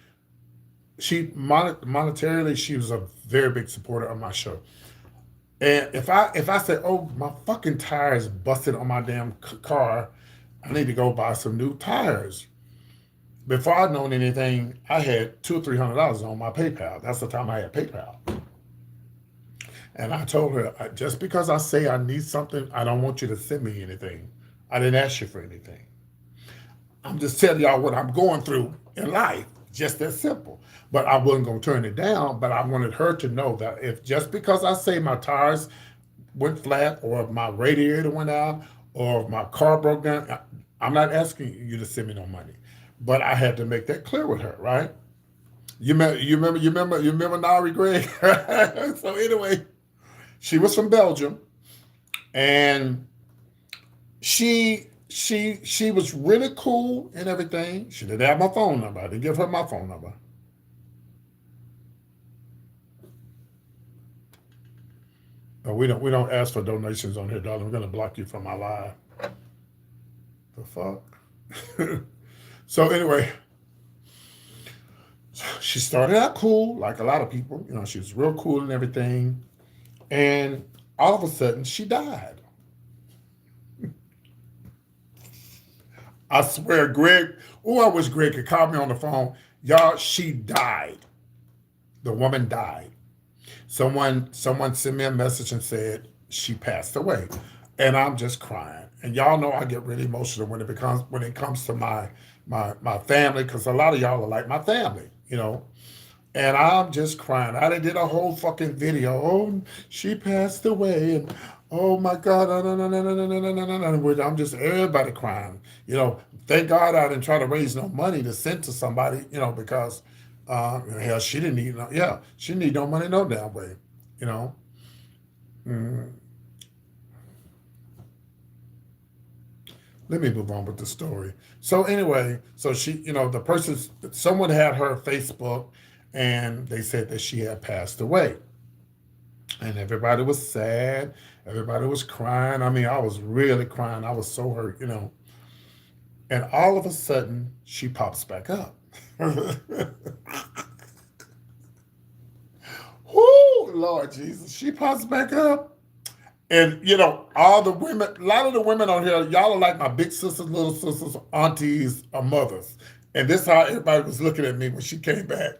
Monetarily, she was a very big supporter of my show. And if I said, "Oh, my fucking tires busted on my damn car," I need to go buy some new tires. Before I'd known anything, I had $200 or $300 on my PayPal. That's the time I had PayPal. And I told her, just because I say I need something, I don't want you to send me anything. I didn't ask you for anything. I'm just telling y'all what I'm going through in life. Just that simple. But I wasn't going to turn it down. But I wanted her to know that if just because I say my tires went flat or if my radiator went out or if my car broke down, I'm not asking you to send me no money. But I had to make that clear with her, right? You remember Nari Greg? So anyway, she was from Belgium, and she was really cool and everything. She didn't have my phone number. I didn't give her my phone number. we don't ask for donations on here, darling. We're gonna block you from our live. The fuck. So anyway, she started out cool, like a lot of people. You know, she was real cool and everything. And all of a sudden, she died. I swear, Greg. Oh, I wish Greg could call me on the phone. Y'all, she died. The woman died. Someone sent me a message and said she passed away, and I'm just crying. And y'all know I get really emotional when it comes to my family, because a lot of y'all are like my family, you know. And I'm just crying. I did a whole fucking video. Oh, she passed away, and oh my God, no, no, no, no, no, no, no, no, no, no. I'm just everybody crying. You know, thank God I didn't try to raise no money to send to somebody, you know, because hell, she didn't need no, yeah, she didn't need no money no damn way, you know. Mm. Let me move on with the story. So anyway, so she, you know, someone had her Facebook, and they said that she had passed away. And everybody was sad. Everybody was crying. I mean, I was really crying. I was so hurt, you know. And all of a sudden, she pops back up. Whoo, Lord Jesus. She pops back up. And, you know, all the women, a lot of the women on here, y'all are like my big sisters, little sisters, aunties, or mothers. And this is how everybody was looking at me when she came back.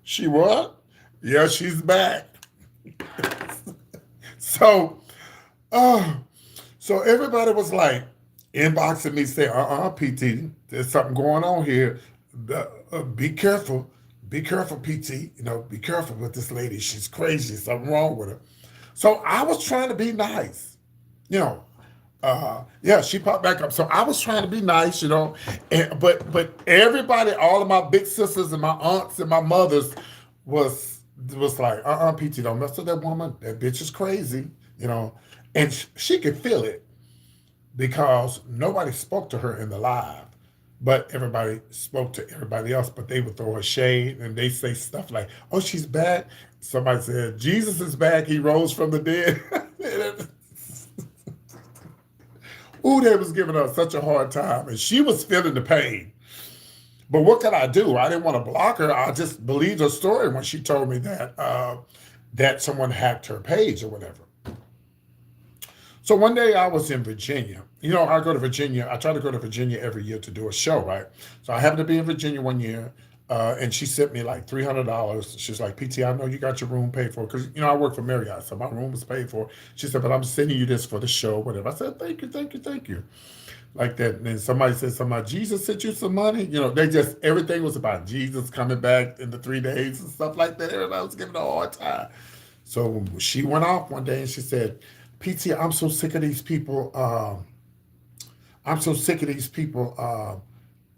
She what? Yeah, she's back. So, uh, so everybody was like inboxing me saying, PT, there's something going on here. Be careful. Be careful, PT. You know, be careful with this lady. She's crazy. Something wrong with her. So I was trying to be nice. You know, yeah, she popped back up. So I was trying to be nice, you know, but everybody, all of my big sisters and my aunts and my mothers was like, PT, don't mess with that woman. That bitch is crazy, you know, and she could feel it because nobody spoke to her in the live, but everybody spoke to everybody else. But they would throw her shade and they say stuff like, "Oh, she's back." Somebody said, "Jesus is back. He rose from the dead." Ooh, they was giving her such a hard time, and she was feeling the pain. But what could I do? I didn't want to block her. I just believed her story when she told me that someone hacked her page or whatever. So one day I was in Virginia. You know, I go to Virginia. I try to go to Virginia every year to do a show, right? So I happened to be in Virginia one year, and she sent me like $300. She's like, PT, I know you got your room paid for, because, you know, I work for Marriott, so my room was paid for. She said, but I'm sending you this for the show, whatever. I said, thank you, thank you, thank you. Like that. And then somebody said something about Jesus sent you some money. You know, everything was about Jesus coming back in the 3 days and stuff like that. Everybody was giving her a hard time. So she went off one day and she said, PT, I'm so sick of these people. I'm so sick of these people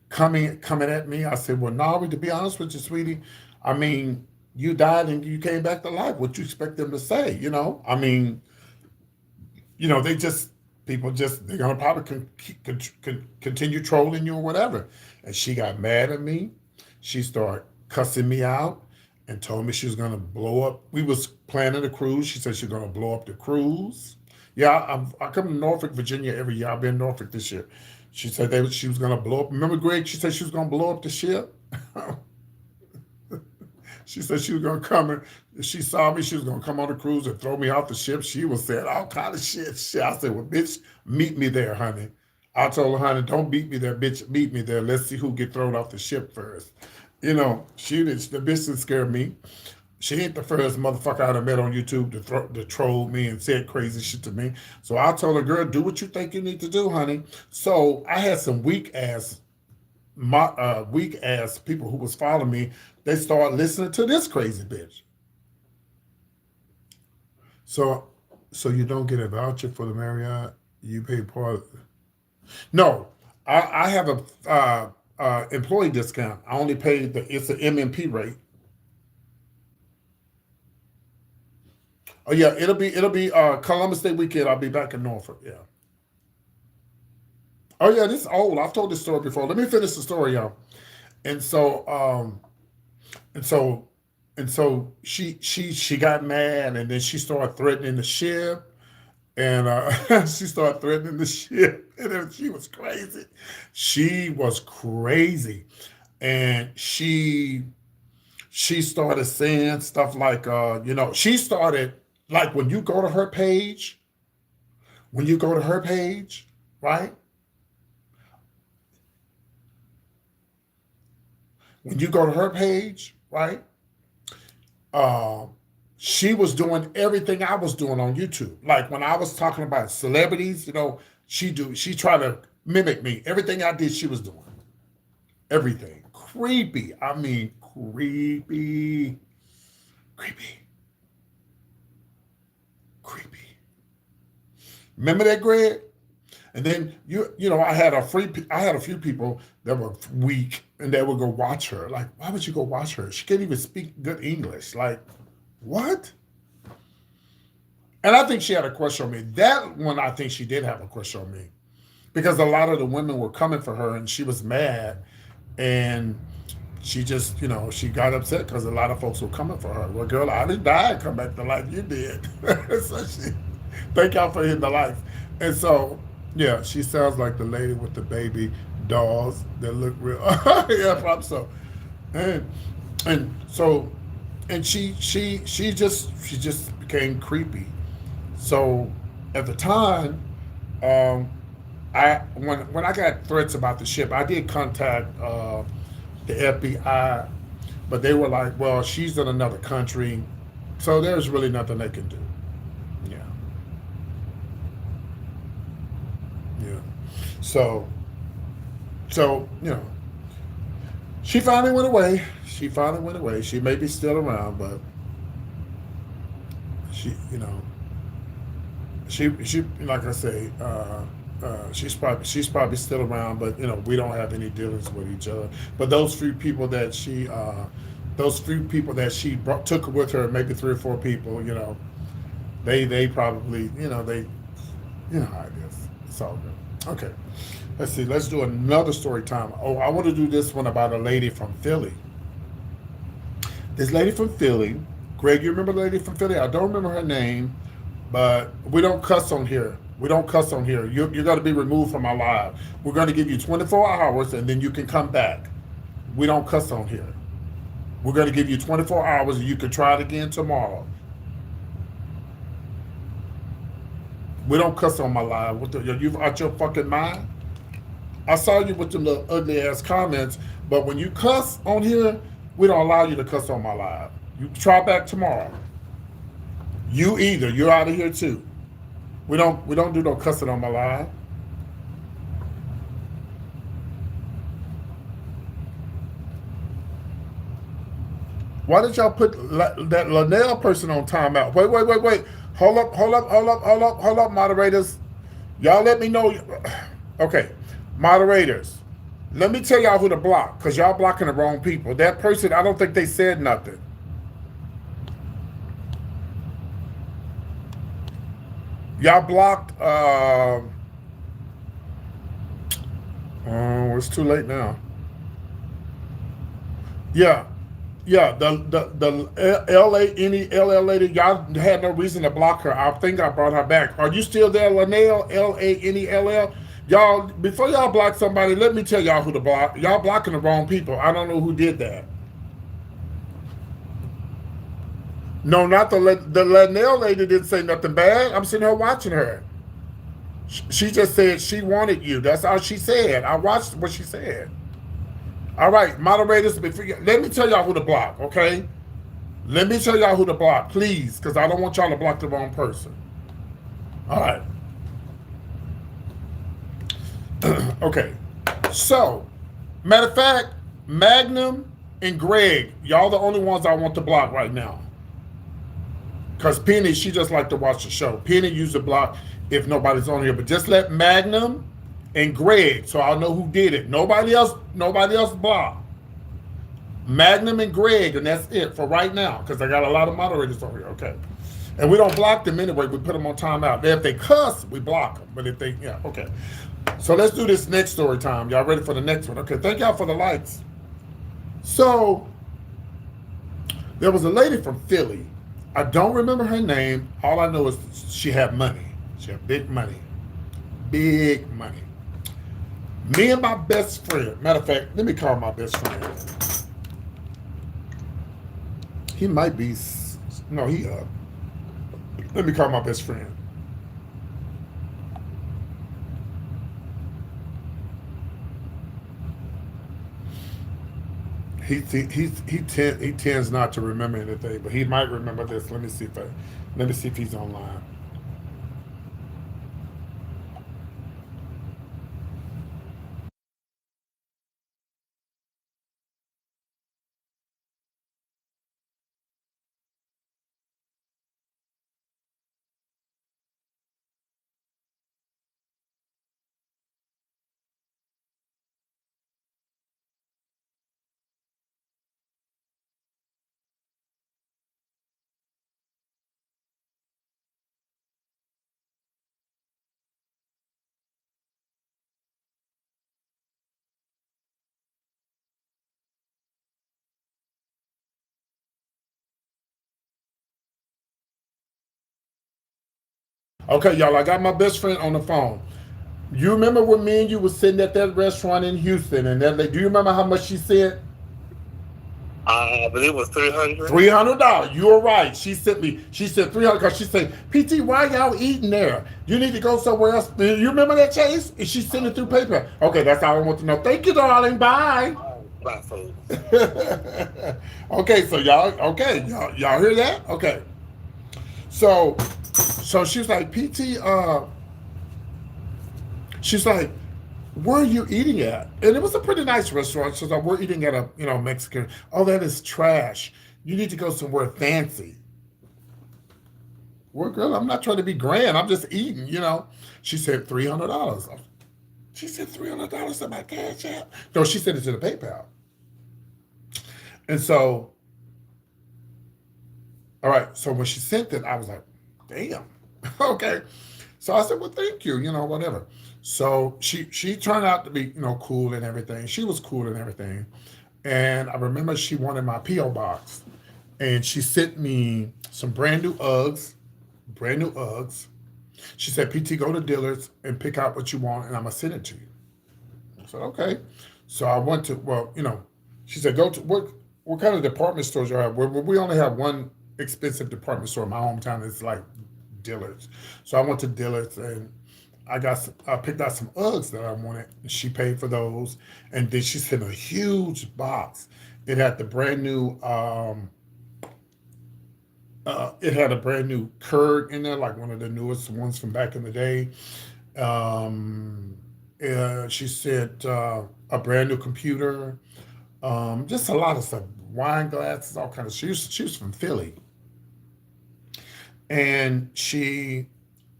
coming at me. I said, well, no, to be honest with you, sweetie, I mean, you died and you came back to life. What you expect them to say? You know, I mean, you know, they're gonna probably continue trolling you or whatever. And she got mad at me. She started cussing me out and told me she was gonna blow up. We was planning a cruise. She said she was gonna blow up the cruise. Yeah, I come to Norfolk, Virginia every year. I've been in Norfolk this year. She said she was gonna blow up. Remember, Greg? She said she was gonna blow up the ship. She said she was gonna come and if she saw me, she was gonna come on the cruise and throw me off the ship. She was saying all kind of shit. I said, well, bitch, meet me there, honey. I told her, honey, don't meet me there, bitch. Meet me there. Let's see who get thrown off the ship first. You know, the bitch didn't scare me. She ain't the first motherfucker I met on YouTube to troll me and said crazy shit to me. So I told her, girl, do what you think you need to do, honey. So I had some weak ass people who was following me. They started listening to this crazy bitch. So you don't get a voucher for the Marriott. You pay part. No, I have a employee discount. I only pay it's an MMP rate. Oh yeah, it'll be Columbus Day weekend. I'll be back in Norfolk. Yeah. Oh yeah, this is old. I've told this story before. Let me finish the story, y'all. And so and so she got mad, and then she started threatening the ship, and she started threatening the ship, and then she was crazy. She was crazy, and she started saying stuff like, she started like when you go to her page, right? When you go to her page, right? Uh, she was doing everything I was doing on YouTube. Like when I was talking about celebrities, she tried to mimic me. Everything I did, she was doing. Everything. Creepy. I mean, creepy. Creepy. Creepy. Remember that, Greg? And then I had a few people that were weak and they would go watch her. Like, why would you go watch her? She can't even speak good English. Like, what? And I think she had a crush on me. That one, I think she did have a crush on me because a lot of the women were coming for her and she was mad. And she just, she got upset because a lot of folks were coming for her. Well, girl, I didn't die and come back to life. You did. So thank y'all for hitting the life. And so, yeah, she sounds like the lady with the baby dolls that look real. Yeah, probably so. And so, and she just became creepy. So at the time, when I got threats about the ship, I did contact the FBI, but they were like, "Well, she's in another country, so there's really nothing they can do." Yeah, yeah. So she finally went away. She may be still around, but she, she like I say, she's probably still around, but we don't have any dealings with each other. But those few people that she took with her, maybe 3 or 4 people, they probably, how it is. It's all good. Okay, let's see. Let's do another story time. Oh, I want to do this one about a lady from Philly. This lady from Philly, Greg, you remember the lady from Philly? I don't remember her name, but we don't cuss on here. We don't cuss on here. You're going to be removed from our live. We're going to give you 24 hours, and then you can come back. We don't cuss on here. We're going to give you 24 hours, and you can try it again tomorrow. We don't cuss on my live. Are you out your fucking mind? I saw you with them little ugly ass comments, but when you cuss on here, we don't allow you to cuss on my live. You try back tomorrow. You're out of here too. We don't do no cussing on my live. Why did y'all put that Linnell person on timeout? Wait. Hold up, moderators. Y'all let me know. Okay, moderators. Let me tell y'all who to block, because y'all blocking the wrong people. That person, I don't think they said nothing. Y'all blocked, it's too late now. Yeah, the LA lady, y'all had no reason to block her. I think I brought her back. Are you still there, Linnell? LANELL? Y'all, before y'all block somebody, let me tell y'all who to block. Y'all blocking the wrong people. I don't know who did that. No, not the Linnell lady didn't say nothing bad. I'm sitting here watching her. She just said she wanted you. That's all she said. I watched what she said. All right, moderators, let me tell y'all who to block, okay? Let me tell y'all who to block, please, because I don't want y'all to block the wrong person. All right. Okay. So, matter of fact, Magnum and Greg, y'all the only ones I want to block right now. Because Penny, she just like to watch the show. Penny used to block if nobody's on here, but just let Magnum and Greg, so I'll know who did it. Nobody else block. Magnum and Greg, and that's it for right now, because I got a lot of moderators on here, okay? And we don't block them anyway, we put them on timeout. If they cuss, we block them, but if they, yeah, okay. So let's do this next story time. Y'all ready for the next one? Okay, thank y'all for the likes. So, There was a lady from Philly. I don't remember her name. All I know is she had money. She had big money. Big money. Me and my best friend. Matter of fact, let me call my best friend. He might be. No, he up. Let me call my best friend. He tends not to remember anything, but he might remember this. Let me see if he's online. Okay, y'all, I got my best friend on the phone. You remember when me and you was sitting at that restaurant in Houston, and do you remember how much she said? I believe it was 300. $300. You were right. She sent me. She said 300 because she said, "PT, why y'all eating there? You need to go somewhere else." You remember that, Chase? And she sent it through PayPal. Okay, that's all I want to know. Thank you, darling. Bye. Bye, folks. Okay, so y'all hear that? Okay. So she's like, PT, she's like, where are you eating at? And it was a pretty nice restaurant. She's like, we're eating at a, Mexican. Oh, that is trash. You need to go somewhere fancy. Well, girl, I'm not trying to be grand. I'm just eating. She said $300. She said $300 to my cash app. No, she sent it to the PayPal. And so, all right. So when she sent it, I was like, damn. Okay. So I said, well, thank you, whatever. So she turned out to be, cool and everything. She was cool and everything. And I remember she wanted my P.O. box. And she sent me some brand new Uggs. Brand new Uggs. She said, PT, go to Dillard's and pick out what you want, and I'm going to send it to you. I said, okay. So I went to, she said, go to, what kind of department stores you have? We only have one expensive department store in my hometown. It's like Dillard's. So I went to Dillard's and I picked out some Uggs that I wanted. She paid for those, and then she sent a huge box. It had the brand new. It had a brand new Curd in there, like one of the newest ones from back in the day. Um, she said a brand new computer, just a lot of stuff, wine glasses, all kinds of. She was from Philly, and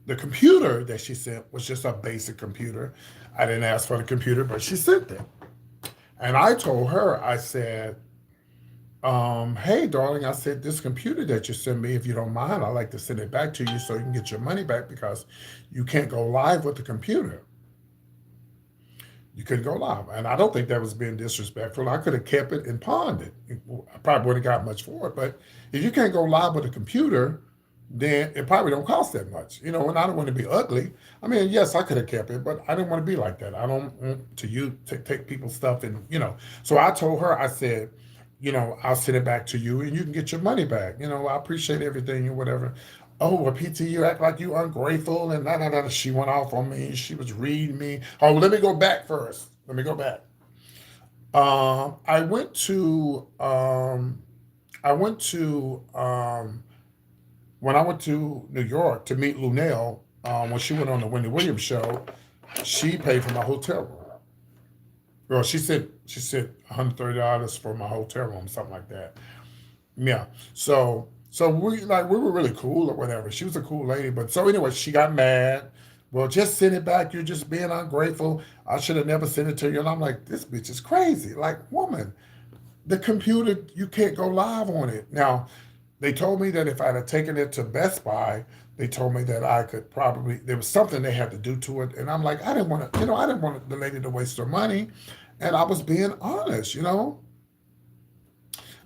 the computer that she sent was just a basic computer. I didn't ask for the computer, but she sent it. And I told her, I said, hey, darling, I said, this computer that you sent me, if you don't mind, I'd like to send it back to you so you can get your money back because you can't go live with the computer. You couldn't go live. And I don't think that was being disrespectful. I could have kept it and pawned it. I probably wouldn't have got much for it. But if you can't go live with a computer, then it probably don't cost that much. And I don't want to be ugly. I mean, yes, I could have kept it, but I didn't want to be like that. I don't want to take people's stuff and. So I told her, I said, I'll send it back to you and you can get your money back. I appreciate everything or whatever. Oh, well, PT, you act like you ungrateful and da da da. She went off on me. She was reading me. Oh, let me go back first. Let me go back. I went to when I went to New York to meet Lunel, when she went on the Wendy Williams show, she paid for my hotel room. Well, she said $130 for my hotel room, something like that. Yeah. So we were really cool or whatever. She was a cool lady, but so anyway, she got mad. Well, just send it back. You're just being ungrateful. I should have never sent it to you. And I'm like, this bitch is crazy. Like, woman, the computer, you can't go live on it. Now, they told me that if I had taken it to Best Buy, they told me that I could probably, there was something they had to do to it. And I'm like, I didn't want to, I didn't want the lady to waste her money. And I was being honest.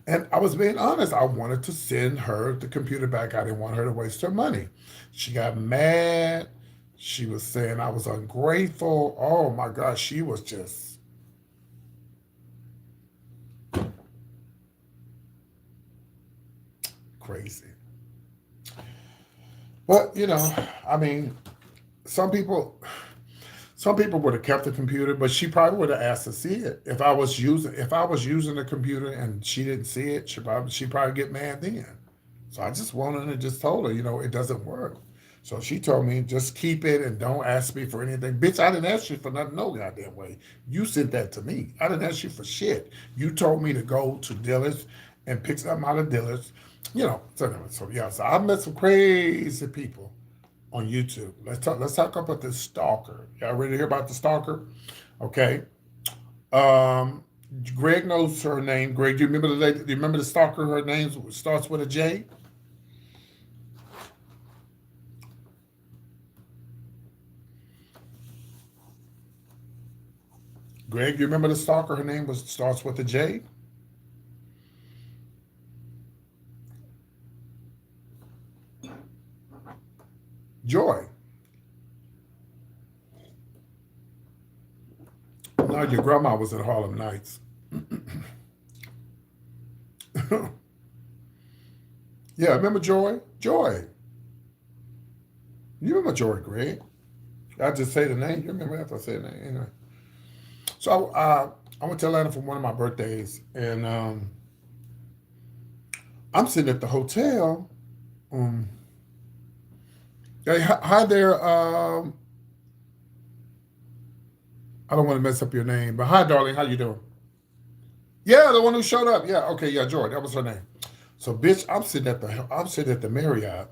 And I was being honest. I wanted to send her the computer back. I didn't want her to waste her money. She got mad. She was saying I was ungrateful. Oh my gosh, she was just crazy. But I mean, some people some people would have kept the computer, but she probably would have asked to see it. If I was using the computer and she didn't see it, she probably get mad then. So I just wanted to just told her, it doesn't work. So she told me, just keep it and don't ask me for anything. Bitch, I didn't ask you for nothing no goddamn way. You sent that to me. I didn't ask you for shit. You told me to go to Dillard's and pick something out of Dillard's. So yeah, so I met some crazy people on YouTube. Let's talk about this stalker. Y'all ready to hear about the stalker? Okay. Um Greg knows her name. Greg, do you remember the lady? Do you remember the stalker? Her name starts with a J. Greg, you remember the stalker? Her name was starts with a J. Joy. Now your grandma was at Harlem Nights. Yeah, remember Joy? Joy. You remember Joy, Greg? I just say the name. You remember after I say the name anyway. So I went to Atlanta for one of my birthdays, and I'm sitting at the hotel. Um, hey, hi there. I don't want to mess up your name, but hi, darling. How you doing? Yeah, the one who showed up. Yeah, okay, yeah, Joy. That was her name. So, bitch, I'm sitting at the Marriott,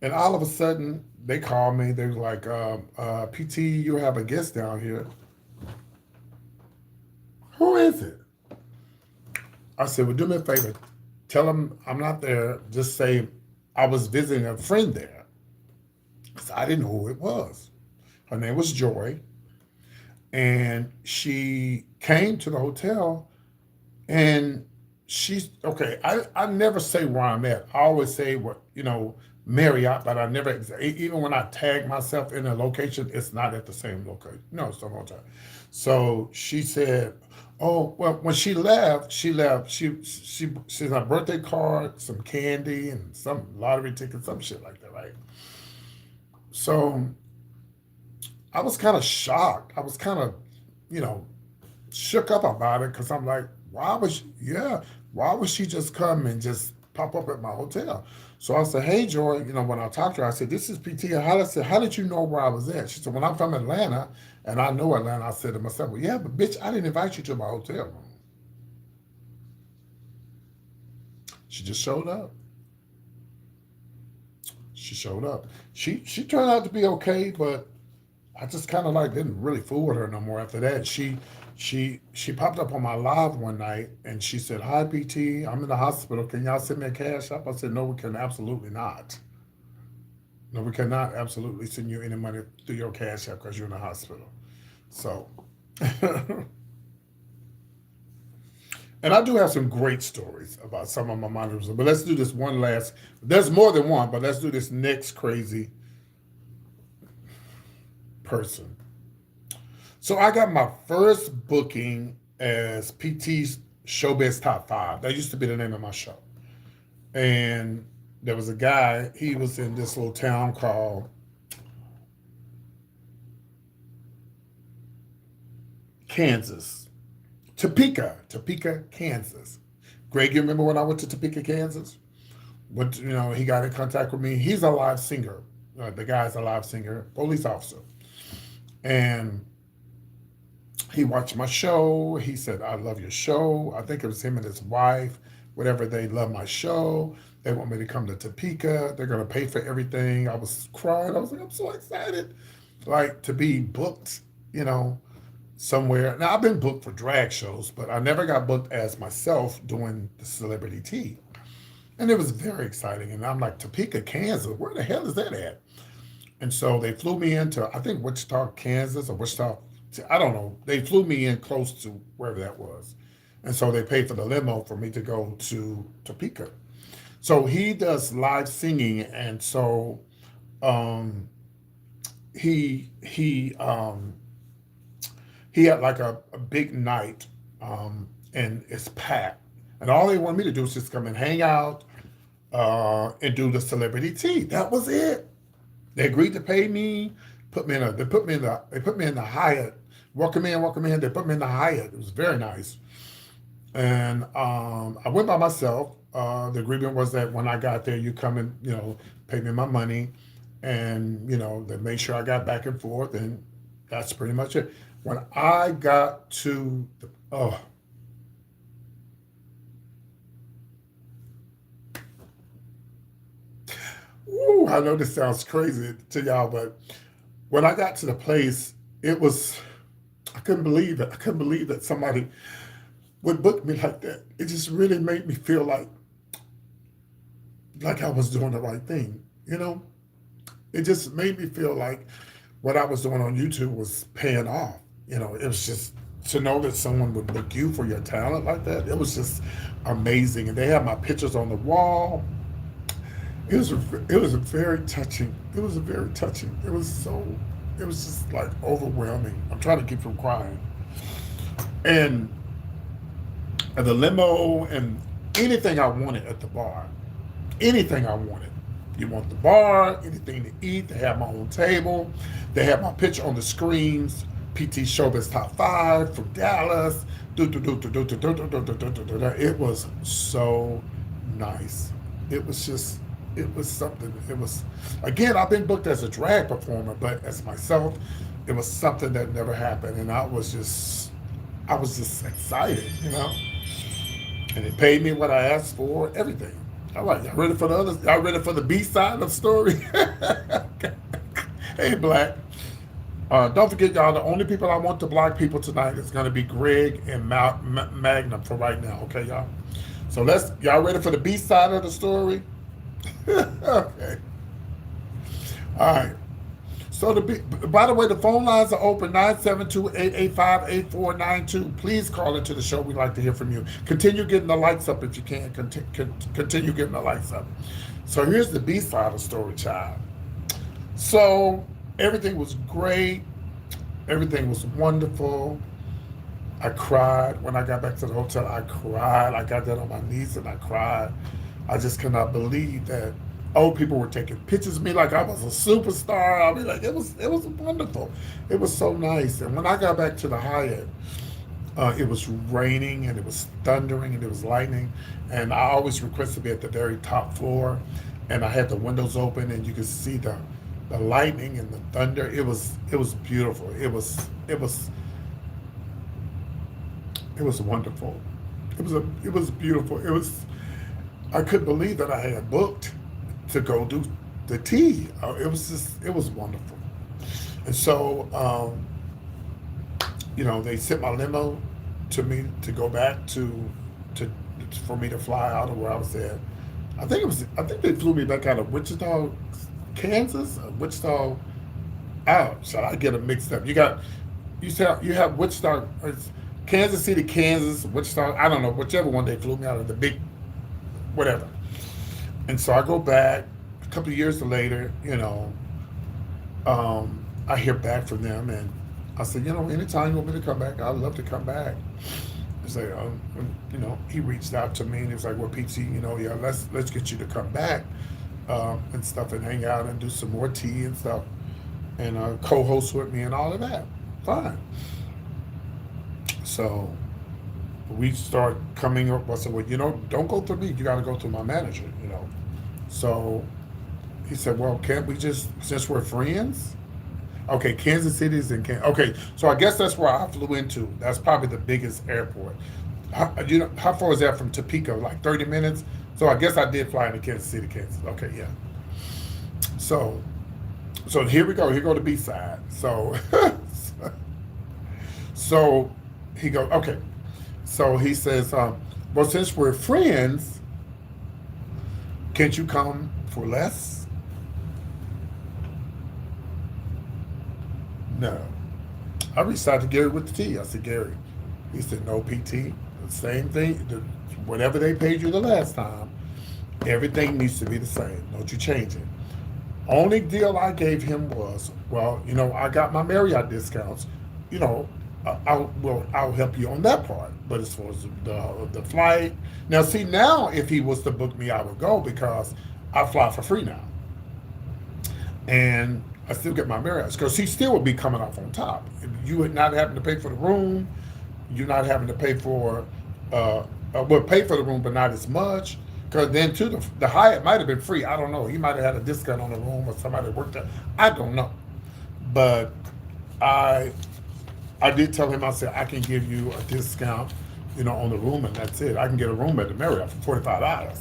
and all of a sudden they call me. They were like, "PT, you have a guest down here. Who is it?" I said, "Well, do me a favor. Tell them I'm not there. Just say I was visiting a friend there." 'Cause I didn't know who it was. Her name was Joy, and she came to the hotel, and she's okay. I never say where I'm at. I always say what Marriott, but I never even when I tag myself in a location, it's not at the same location. No, it's the hotel. So she said, "Oh well." When she left, she left. She had a birthday card, some candy, and some lottery ticket, some shit like that, right? So I was kind of shocked. I was kind of, you know, shook up about it because I'm like, why would she just come and just pop up at my hotel? So I said, "Hey, Joy," when I talked to her, I said, "This is PT." I said, "How did you know where I was at?" She said, "Well, I'm from Atlanta and I know Atlanta." I said to myself, "Well, yeah, but bitch, I didn't invite you to my hotel room." She just showed up. She showed up. She turned out to be okay, but I just kind of like didn't really fool with her no more after that. She popped up on my live one night and she said, "Hi PT, I'm in the hospital. Can y'all send me a cash app?" I said, "No, we can absolutely not. No, we cannot absolutely send you any money through your cash app because you're in the hospital." So, and I do have some great stories about some of my monitors, but let's do this one last. There's more than one, but let's do this next crazy person. So I got my first booking as PT's Showbiz Top Five. That used to be the name of my show. And there was a guy, he was in this little town called Kansas. Topeka, Kansas. Greg, you remember when I went to Topeka, Kansas? He got in contact with me. He's a live singer. The guy's a live singer, police officer. And he watched my show. He said, "I love your show." I think it was him and his wife. Whatever, they love my show. They want me to come to Topeka. They're going to pay for everything. I was crying. I was like, I'm so excited. Like to be booked, you know, somewhere. Now, I've been booked for drag shows, but I never got booked as myself doing the celebrity tea. And it was very exciting. And I'm like, Topeka, Kansas, where the hell is that at? And so they flew me into, I think, Wichita, Kansas, or Wichita. I don't know. They flew me in close to wherever that was. And so they paid for the limo for me to go to Topeka. So he does live singing, and so um, he he had like a big night, and it's packed. And all they wanted me to do is just come and hang out and do the celebrity tea. That was it. They agreed to pay me, they put me in the Hyatt. Welcome in. They put me in the Hyatt. It was very nice. And I went by myself. The agreement was that when I got there, you come and pay me my money, and they made sure I got back and forth, and that's pretty much it. When I got to the I know this sounds crazy to y'all, but when I got to the place, it was I couldn't believe it. I couldn't believe that somebody would book me like that. It just really made me feel like I was doing the right thing. It just made me feel like what I was doing on YouTube was paying off. It was just to know that someone would book you for your talent like that. It was just amazing, and they had my pictures on the wall. It was a very touching. It was a very touching. It was just like overwhelming. I'm trying to keep from crying, and the limo and anything I wanted at the bar. Anything I wanted. You want the bar, anything to eat. They have my own table. They have my picture on the screens. PT Showbiz Top 5 from Dallas. It was so nice. It was something. It was, again, I've been booked as a drag performer, but as myself, it was something that never happened. And I was just excited, And it paid me what I asked for, everything. All right, y'all ready for the others? Y'all ready for the B side of the story? Hey, Black. Don't forget, y'all, the only people I want to block people tonight is going to be Greg and Magnum for right now, okay, y'all? So y'all ready for the B side of the story? Okay. All right. So by the way, the phone lines are open, 972-885-8492. Please call into the show. We'd like to hear from you. Continue getting the likes up if you can. Continue getting the likes up. So here's the B side of the story, child. So everything was great. Everything was wonderful. I cried when I got back to the hotel. I cried. I got down on my knees and I cried. I just could not believe that old people were taking pictures of me like I was a superstar. I mean, like it was wonderful. It was so nice. And when I got back to the Hyatt, it was raining and it was thundering and it was lightning. And I always request to be at the very top floor. And I had the windows open and you could see the lightning and the thunder. It was beautiful. It was wonderful. It was beautiful. I couldn't believe that I had booked to go do the tea. It was wonderful. And so, they sent my limo to me to go back for me to fly out of where I was at. I think they flew me back out of Wichita, Kansas, Wichita. Should I get them mixed up? You have Wichita, Kansas City, Kansas, Wichita. I don't know, whichever one they flew me out of, the big, whatever. And so I go back a couple of years later, I hear back from them and I said, anytime you want me to come back, I'd love to come back. It's like, he reached out to me and he was like, well, PT, yeah, let's get you to come back and stuff and hang out and do some more tea and stuff and co-host with me and all of that. Fine. So we start coming up. I said, well, don't go through me. You got to go through my manager, So he said, well, can't we just, since we're friends? Okay, Kansas City is in Kansas. Okay, so I guess that's where I flew into. That's probably the biggest airport. How far is that from Topeka? Like 30 minutes? So I guess I did fly into Kansas City, Kansas. Okay, yeah. So here we go. Here go the B side. So he goes, okay. So he says, well, since we're friends, can't you come for less? No. I reached out to Gary with the tea. I said, Gary. He said, no, PT. The same thing, whatever they paid you the last time, everything needs to be the same. Don't you change it. Only deal I gave him was, well, I got my Marriott discounts. You know, I'll help you on that part. But as far as the flight, now see now if he was to book me, I would go because I fly for free now, and I still get my Marriott because he still would be coming off on top. You would not having to pay for the room. You're not having to pay for, pay for the room, but not as much. Because then too, the Hyatt might have been free. I don't know. He might have had a discount on the room, or somebody worked there. I don't know. But I did tell him, I said, I can give you a discount, on the room, and that's it. I can get a room at the Marriott for $45.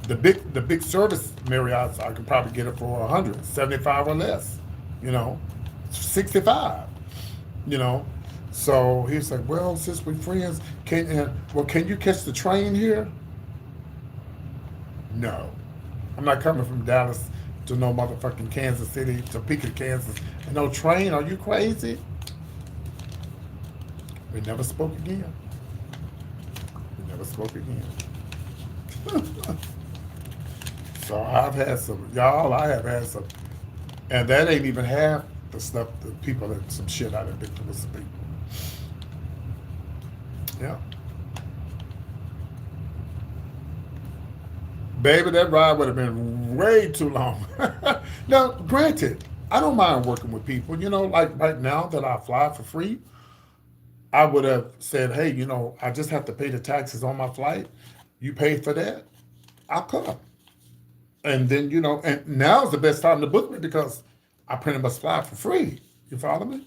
The big service Marriotts, I could probably get it for $175 or less, 65, So he's like, well, since we're friends, can you catch the train here? No, I'm not coming from Dallas to no motherfucking Kansas City, Topeka, Kansas, and no train. Are you crazy? We never spoke again. We never spoke again. So I have had some, and that ain't even half the stuff, the people that some shit I done been through with some people. Yeah. Baby, that ride would have been way too long. Now, granted, I don't mind working with people. Like right now that I fly for free, I would have said, hey, I just have to pay the taxes on my flight. You pay for that, I'll come. And then, and now's the best time to book me because I pretty much fly for free. You follow me?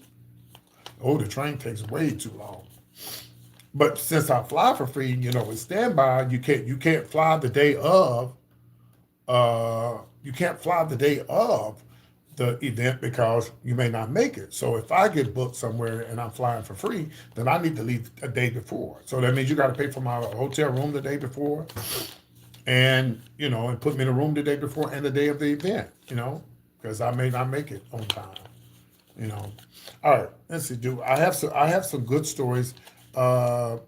Oh, the train takes way too long. But since I fly for free, with standby, you can't fly the day of. You can't fly the day of the event because you may not make it. So if I get booked somewhere and I'm flying for free, then I need to leave a day before. So that means you got to pay for my hotel room the day before, and and put me in a room the day before and the day of the event. Because I may not make it on time. All right, let's see. I have some good stories. And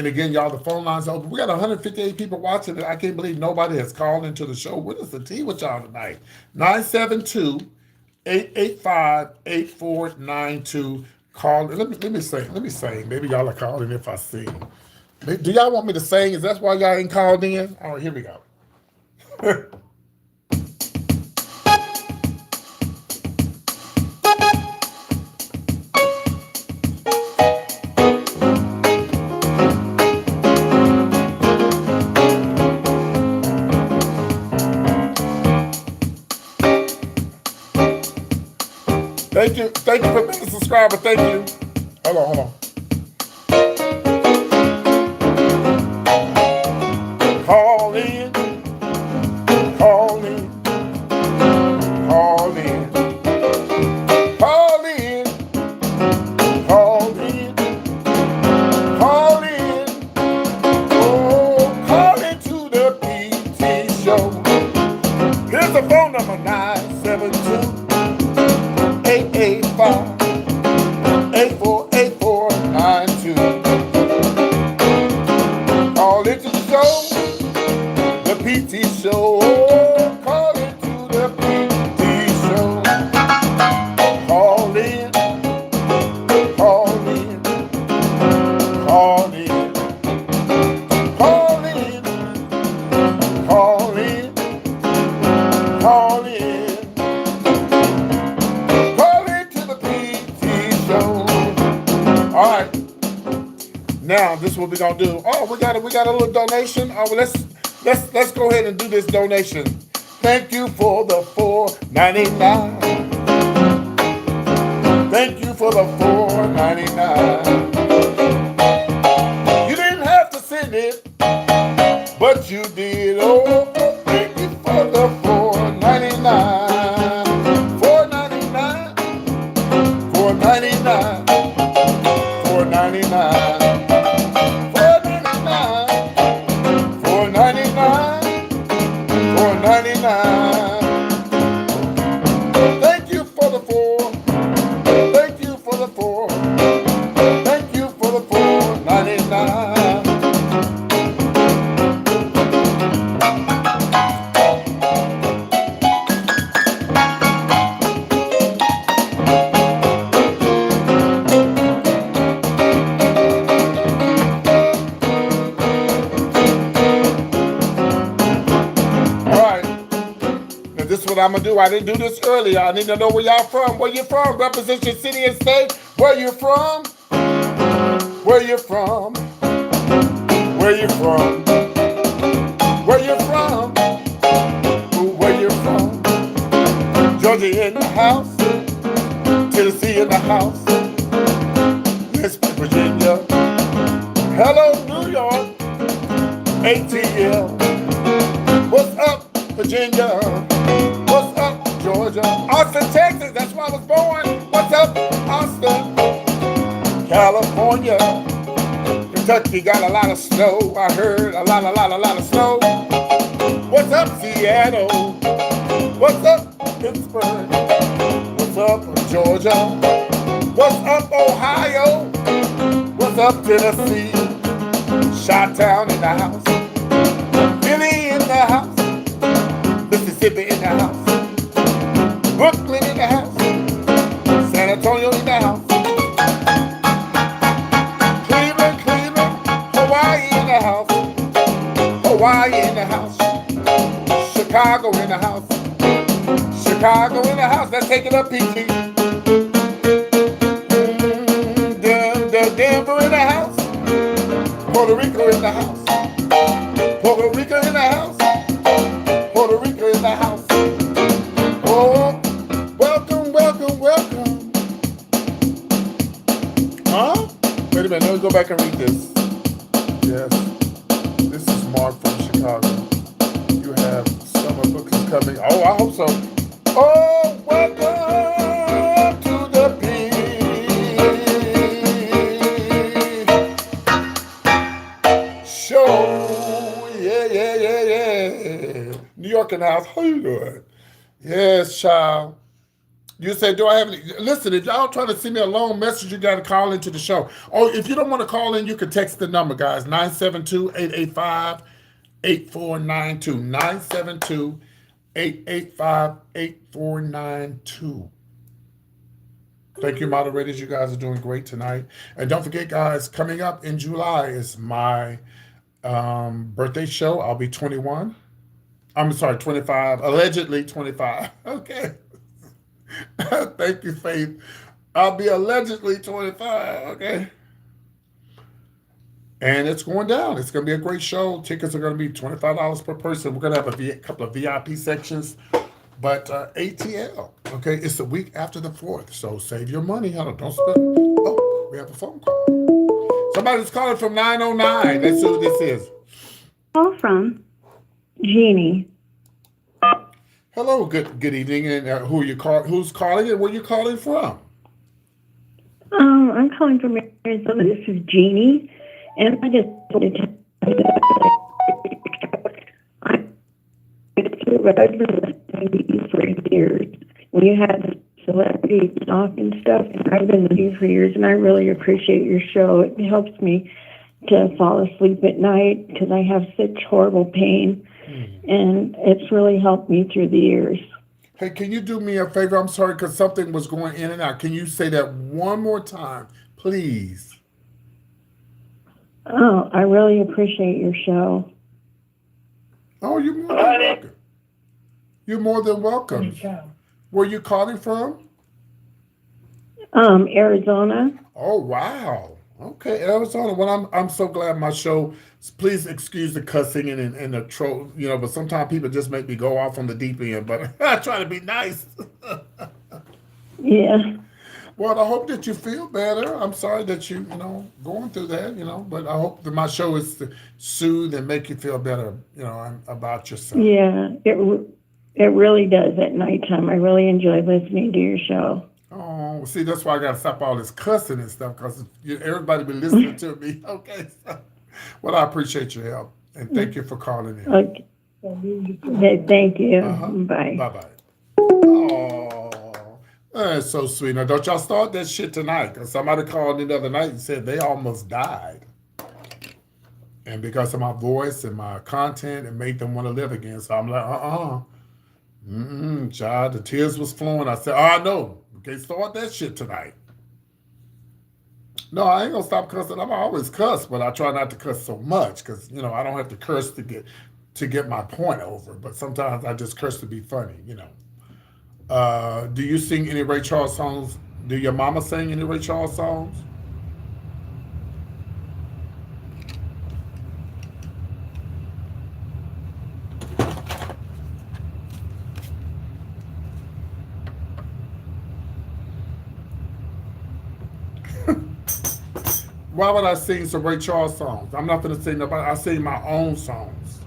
again, y'all, the phone lines open. We got 158 people watching it. I can't believe nobody has called into the show. What is the tea with y'all tonight? 972-885-8492. Call. Let me sing. Maybe y'all are calling if I sing. Do y'all want me to sing? Is that why y'all ain't called in? All right, here we go. Thank you for being a subscriber. Thank you. Hold on. Call in. Call in. Call in. Call in. Call in. Call in. Oh, call into the PT show. Here's the phone number, 972-885-8492. Call into the show, the PT show. Call into the PT show. Call in, call in, call in, call in, call in, call in. Now this is what we're gonna do. Oh, we got a little donation. Oh, well, let's go ahead and do this donation. Thank you for the $4.99. Thank you for the $4.99. You didn't have to send it, but you did. Oh, thank you for the $4.99. $4.99. $4.99. $4.99. Thank you for the four. Thank you for the four. Thank you for the four. Because this is what I'm going to do. I didn't do this earlier. I need to know where y'all from. Where you from? Represent your city and state. Where you from? Where you from? Where you from? Where you from? Ooh, where you from? Georgia in the house. Tennessee in the house. West Virginia. Hello, New York. ATL. What's up, Virginia? What's up, Georgia? Austin, Texas. That's where I was born. What's up, Austin? California. Kentucky got a lot of snow. I heard a lot of snow. What's up, Seattle? What's up, Pittsburgh? What's up, Georgia? What's up, Ohio? What's up, Tennessee? Chi-Town in the house. Philly in the house. Mississippi in the house. Brooklyn in the house. San Antonio in the house. Cleveland, Hawaii in the house. Hawaii in the house. Chicago in the house. Chicago in the house. Let's take it up, PG. Denver in the house. Puerto Rico in the house. Puerto Rico in the house. Puerto Rico in the house. Oh, welcome, welcome, welcome. Huh? Wait a minute, let me go back and read this. Yes. This is Mark from Chicago. You have summer books coming. Oh, I hope so. Oh, welcome to the show. Yeah. New York in the house. How you doing? Yes, child. You say, do I have any? Listen, if y'all trying to send me a long message, you got to call into the show. Oh, if you don't want to call in, you can text the number, guys. 972-885-8492. 972-885-8492. Thank you, moderators. You guys are doing great tonight. And don't forget, guys, coming up in July is my birthday show. I'll be 21. I'm sorry, 25. Allegedly 25. Okay. Thank you, Faith. I'll be allegedly 25. Okay. And it's going down. It's going to be a great show. Tickets are going to be $25 per person. We're going to have a couple of VIP sections. But ATL, okay, it's the week after the 4th. So save your money. Don't spend. Oh, we have a phone call. Somebody's calling from 909. Let's see who this is. Call from Jeannie. Hello, good evening. And who are you who's calling and where you calling from? I'm calling from Arizona. This is Jeannie. And I just wanted to tell you that I've been listening to you for years. When you had the celebrity talk and stuff, and I've been with you for years, and I really appreciate your show. It helps me to fall asleep at night because I have such horrible pain, and it's really helped me through the years. Hey, can you do me a favor? I'm sorry because something was going in and out. Can you say that one more time, please? Oh, I really appreciate your show. Oh, you're more than welcome. You're more than welcome. Where are you calling from? Arizona. Oh, wow. Okay, Arizona. Well, I'm so glad my show. Please excuse the cussing and the troll, but sometimes people just make me go off on the deep end. But I try to be nice. Yeah. Well, I hope that you feel better. I'm sorry that you, going through that, but I hope that my show is to soothe and make you feel better, about yourself. Yeah, it really does at nighttime. I really enjoy listening to your show. Oh, see, that's why I got to stop all this cussing and stuff because everybody be listening to me. Okay. Well, I appreciate your help and thank you for calling in. Okay, thank you. Bye. Bye-bye. Oh. That's so sweet. Now, don't y'all start that shit tonight, because somebody called me the other night and said they almost died. And because of my voice and my content, it made them want to live again. So I'm like, child, the tears was flowing. I said, oh, no, we can't start that shit tonight. No, I ain't going to stop cussing. I'm always cuss, but I try not to cuss so much because, I don't have to curse to get to get my point over, but sometimes I just curse to be funny, you know. Do you sing any Ray Charles songs? Do your mama sing any Ray Charles songs? Why would I sing some Ray Charles songs? I'm not going to sing nobody. I sing my own songs.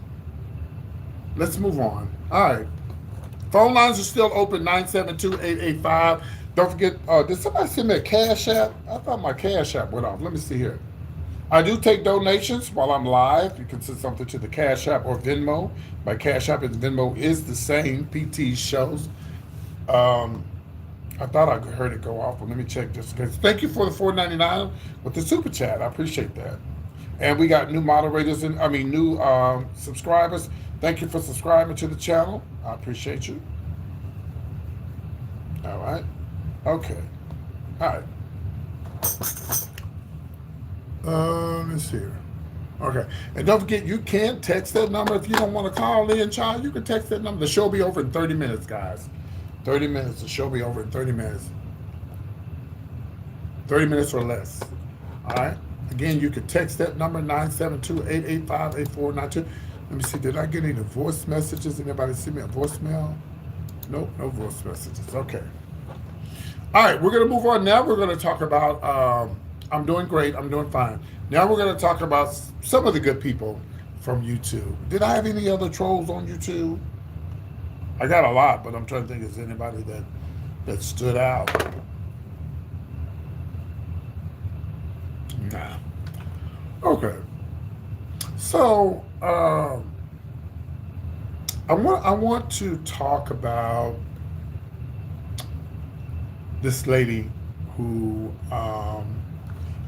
Let's move on. All right. Phone lines are still open, 972-885. Don't forget, did somebody send me a Cash App? I thought my Cash App went off. Let me see here. I do take donations while I'm live. You can send something to the Cash App or Venmo. My Cash App and Venmo is the same, PT shows. I thought I heard it go off, but let me check just in case. Thank you for the $4.99 with the super chat. I appreciate that. And we got new moderators and new subscribers. Thank you for subscribing to the channel. I appreciate you. All right. Okay. All right. Let's see here. Okay. And don't forget, you can text that number if you don't want to call in, child. You can text that number. The show will be over in 30 minutes, guys. 30 minutes. The show will be over in 30 minutes. 30 minutes or less. All right. Again, you can text that number, 972-885-8492. Let me see. Did I get any voice messages? Anybody see me a voicemail? Nope, no voice messages. Okay. All right, we're going to move on. Now we're going to talk about, I'm doing great. I'm doing fine. Now we're going to talk about some of the good people from YouTube. Did I have any other trolls on YouTube? I got a lot, but I'm trying to think, is anybody that stood out? Nah. Okay. So, I want to talk about this lady who, I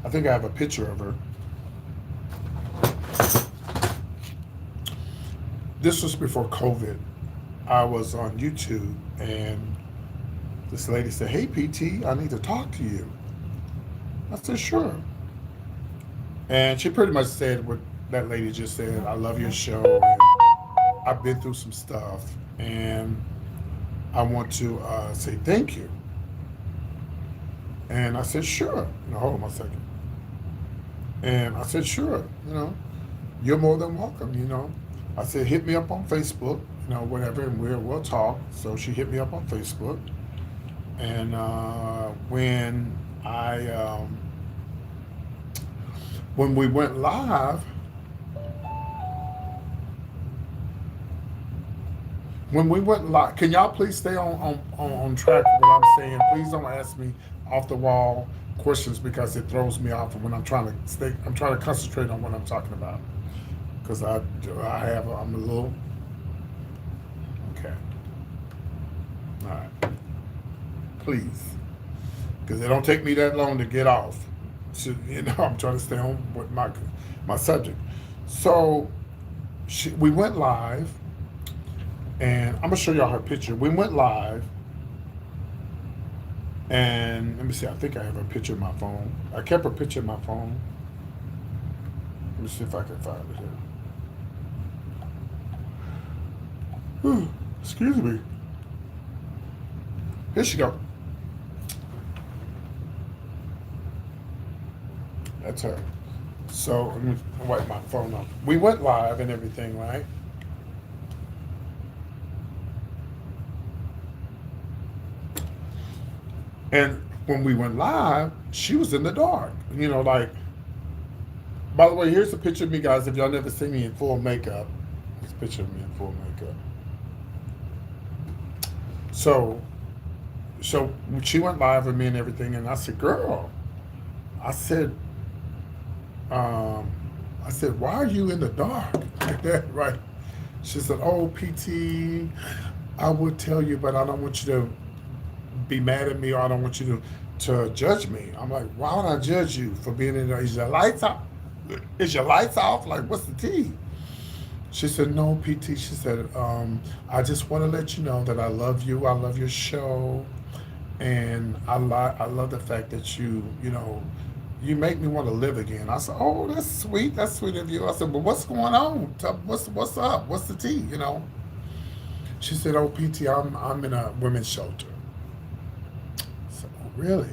think I have a picture of her. This was before COVID. I was on YouTube and this lady said, "Hey PT, I need to talk to you." I said, "Sure." And she pretty much said what that lady just said. "I love your show. And I've been through some stuff and I want to say thank you." And I said, "Sure." Hold on one second. And I said, "Sure, you're more than welcome, I said, "Hit me up on Facebook, whatever, and we'll talk." So she hit me up on Facebook. And when we went live, can y'all please stay on track with what I'm saying? Please don't ask me off the wall questions because it throws me off when I'm trying to concentrate on what I'm talking about. Because I'm a little, okay. All right. Please. Because it don't take me that long to get off. So, I'm trying to stay on with my subject. So we went live, and I'm gonna show y'all her picture. We went live, and let me see. I think I have a picture in my phone. I kept a picture in my phone. Let me see if I can find it here. Excuse me. Here she go. That's her. So let me wipe my phone off. We went live and everything, right? And when we went live, she was in the dark. By the way, here's a picture of me, guys. If y'all never seen me in full makeup, this picture of me in full makeup. So she went live with me and everything, and I said, "Girl," I said, "Why are you in the dark like that?" Right? She said, "Oh, PT, I would tell you, but I don't want you to be mad at me, or I don't want you to judge me." I'm like, "Why would I judge you for being in there? Is your lights off? Is your lights off? Like, what's the tea?" She said, "No, PT." She said, "I just want to let you know that I love you. I love your show, and I love the fact that you you make me want to live again. I said, oh, that's sweet. That's sweet of you. I said, but what's going on? What's up? What's the tea? You know? She said, oh, PT, I'm in a women's shelter. I said, oh, really?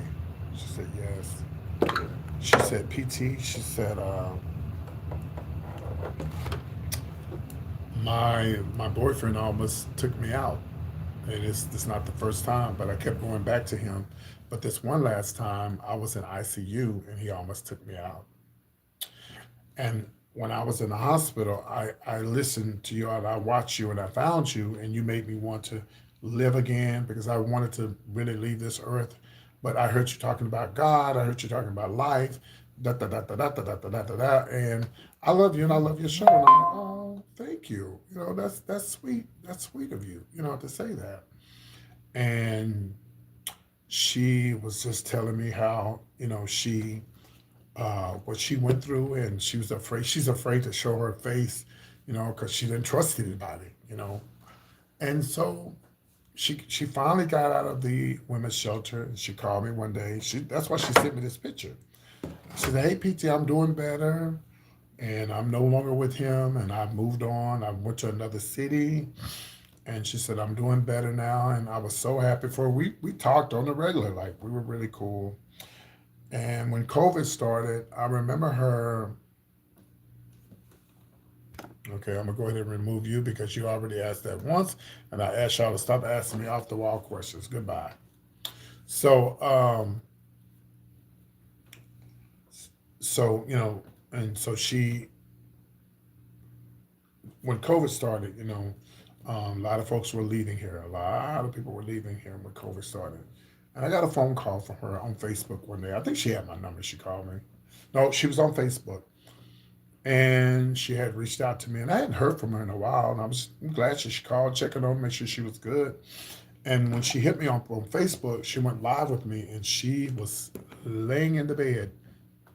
She said, yes. She said, PT, she said, my boyfriend almost took me out. And it's not the first time, but I kept going back to him. But this one last time, I was in ICU and he almost took me out. And when I was in the hospital, I listened to you and I watched you and I found you and you made me want to live again because I wanted to really leave this earth. But I heard you talking about God, I heard you talking about life, da da da da da da da da da da da. And I love you and I love your show. And I'm like, oh, thank you. You know, that's sweet. That's sweet of you, you know, to say that. And she was just telling me how, you know, what she went through, and she was afraid. She's afraid to show her face, you know, because she didn't trust anybody, you know. And so she finally got out of the women's shelter, and she called me one day. That's why she sent me this picture. She said, "Hey, PT, I'm doing better, and I'm no longer with him, and I've moved on. I went to another city." And she said, "I'm doing better now," and I was so happy for her. We talked on the regular, like we were really cool. And when COVID started, I remember her. Okay, I'm gonna go ahead and remove you because you already asked that once, and I asked y'all to stop asking me off the wall questions. Goodbye. So, you know, and so when COVID started, you know, a lot of folks were leaving here. A lot of people were leaving here when COVID started. And I got a phone call from her on Facebook one day. I think she had my number. She called me. No, she was on Facebook. And she had reached out to me. And I hadn't heard from her in a while. And I'm glad she called, checking on, make sure she was good. And when she hit me on Facebook, she went live with me. And she was laying in the bed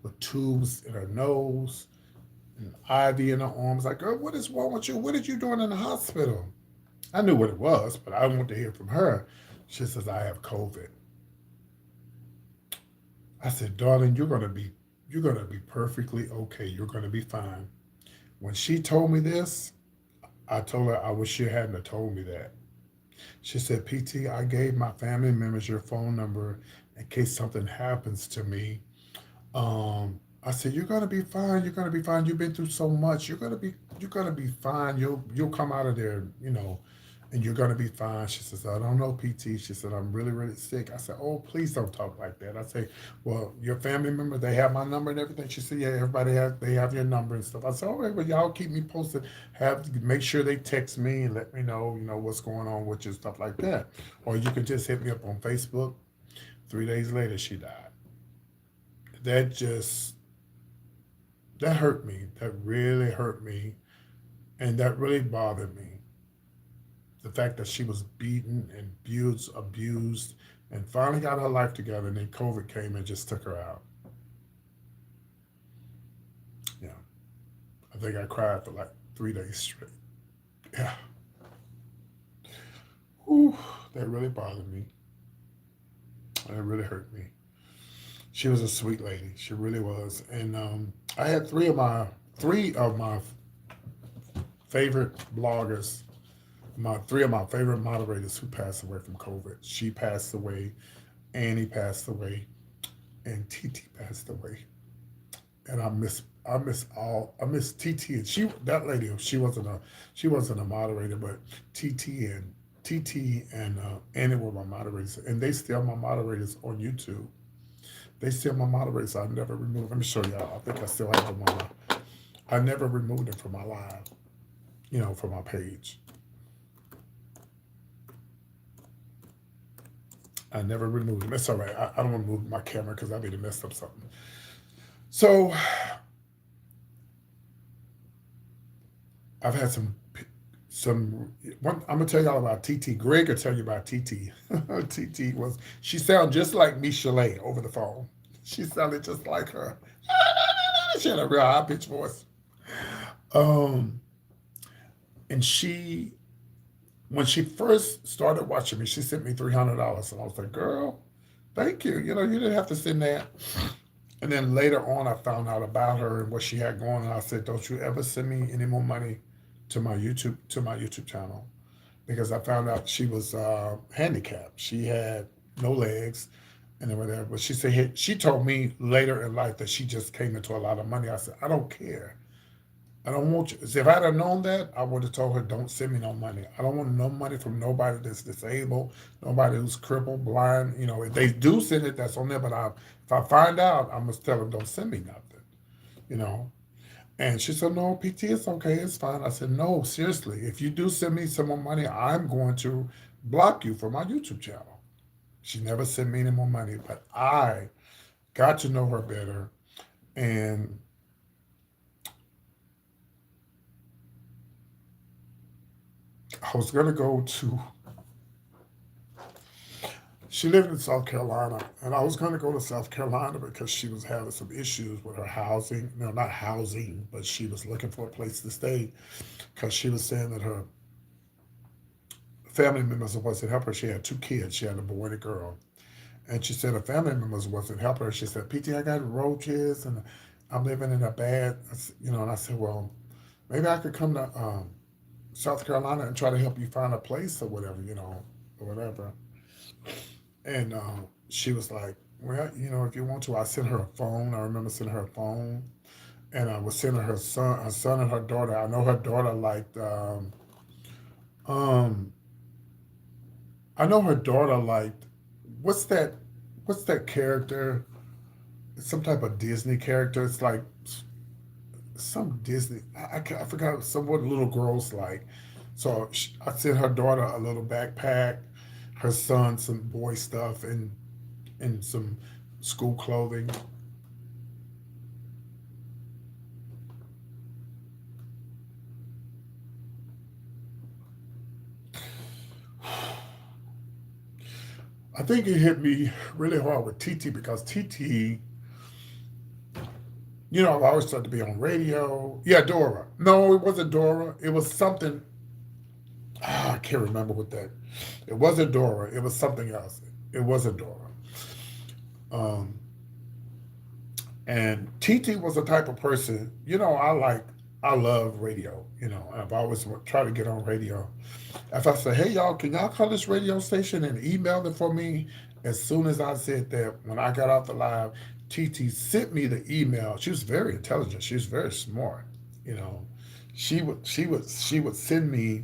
with tubes in her nose and IV in her arms. Like, girl, what is wrong with you? What did you doing in the hospital? I knew what it was, but I wanted to hear from her. She says, I have COVID. I said, darling, you're gonna be perfectly okay. You're gonna be fine. When she told me this, I told her I wish she hadn't have told me that. She said, PT, I gave my family members your phone number in case something happens to me. I said, you're gonna be fine. You're gonna be fine. You've been through so much. You're gonna be fine. You'll come out of there, you know, and you're gonna be fine. She says, I don't know, PT. She said, I'm really, really sick. I said, oh, please don't talk like that. I say, well, your family member, they have my number and everything. She said, yeah, they have your number and stuff. I said, all right, well, y'all keep me posted. Make sure they text me and let me know, you know, what's going on with you, stuff like that. Or you can just hit me up on Facebook. 3 days later, she died. That just that hurt me. That really hurt me, and that really bothered me. The fact that she was beaten and abused, and finally got her life together, and then COVID came and just took her out. Yeah, I think I cried for like 3 days straight. Yeah, whew, that really bothered me. That really hurt me. She was a sweet lady. She really was, and I had three of my favorite bloggers, my three of my favorite moderators who passed away from COVID. She passed away, Annie passed away, and TT passed away. And I miss TT, and that lady, she wasn't a moderator, but TT and Annie were my moderators, and they still my moderators on YouTube. They still my moderators. I never removed. Let me show y'all. I think I still have them on my. I never removed them from my live, you know, from my page. I never removed them. It's all right. I don't want to move my camera because I may have messed up something. So I've had I'm gonna tell y'all about TT. Greg will tell you about TT. She sounded just like Michelet over the phone. She sounded just like her. She had a real high pitched voice. Um, and when she first started watching me, she sent me $300, and I was like, "Girl, thank you. You know, you didn't have to send that." And then later on, I found out about her and what she had going on. I said, "Don't you ever send me any more money to my YouTube channel," because I found out she was handicapped. She had no legs and then whatever. But she said she told me later in life that she just came into a lot of money. I said, "I don't care. I don't want you." If I'd have known that, I would have told her, "Don't send me no money. I don't want no money from nobody that's disabled, nobody who's crippled, blind. You know, if they do send it, that's on there. But if I find out, I must tell them, don't send me nothing. You know." And she said, "No, PT, it's okay, it's fine." I said, "No, seriously, if you do send me some more money, I'm going to block you from my YouTube channel." She never sent me any more money, but I got to know her better, and I was gonna go to. She lived in South Carolina, and I was going to go to South Carolina because she was having some issues with her housing. No, not housing, but she was looking for a place to stay because she was saying that her family members wasn't helping her. She had two kids. She had a boy and a girl. And she said her family members wasn't helping her. She said, "PT, I got roaches, and I'm living in a bad," and I said, "Well, maybe I could come to South Carolina and try to help you find a place or whatever, or whatever." And she was like, "Well, if you want to." I sent her a phone. I remember sending her a phone, and I was sending her son and her daughter. I know her daughter liked. Um, I know her daughter liked. What's that? What's that character? It's some type of Disney character. It's like some Disney. I forgot some what little girls like. So I sent her daughter a little backpack, her son some boy stuff, and some school clothing. I think it hit me really hard with TT because TT, I've always started to be on radio. Yeah, Dora. No, it wasn't Dora. It was something. I can't remember what that. It wasn't Dora. It was something else. It wasn't Dora. Um, and TT was the type of person, I love radio. I've always tried to get on radio. If I say, "Hey, y'all, can y'all call this radio station and email it for me?" As soon as I said that, when I got off the live, TT sent me the email. She was very intelligent. She was very smart. You know, she would send me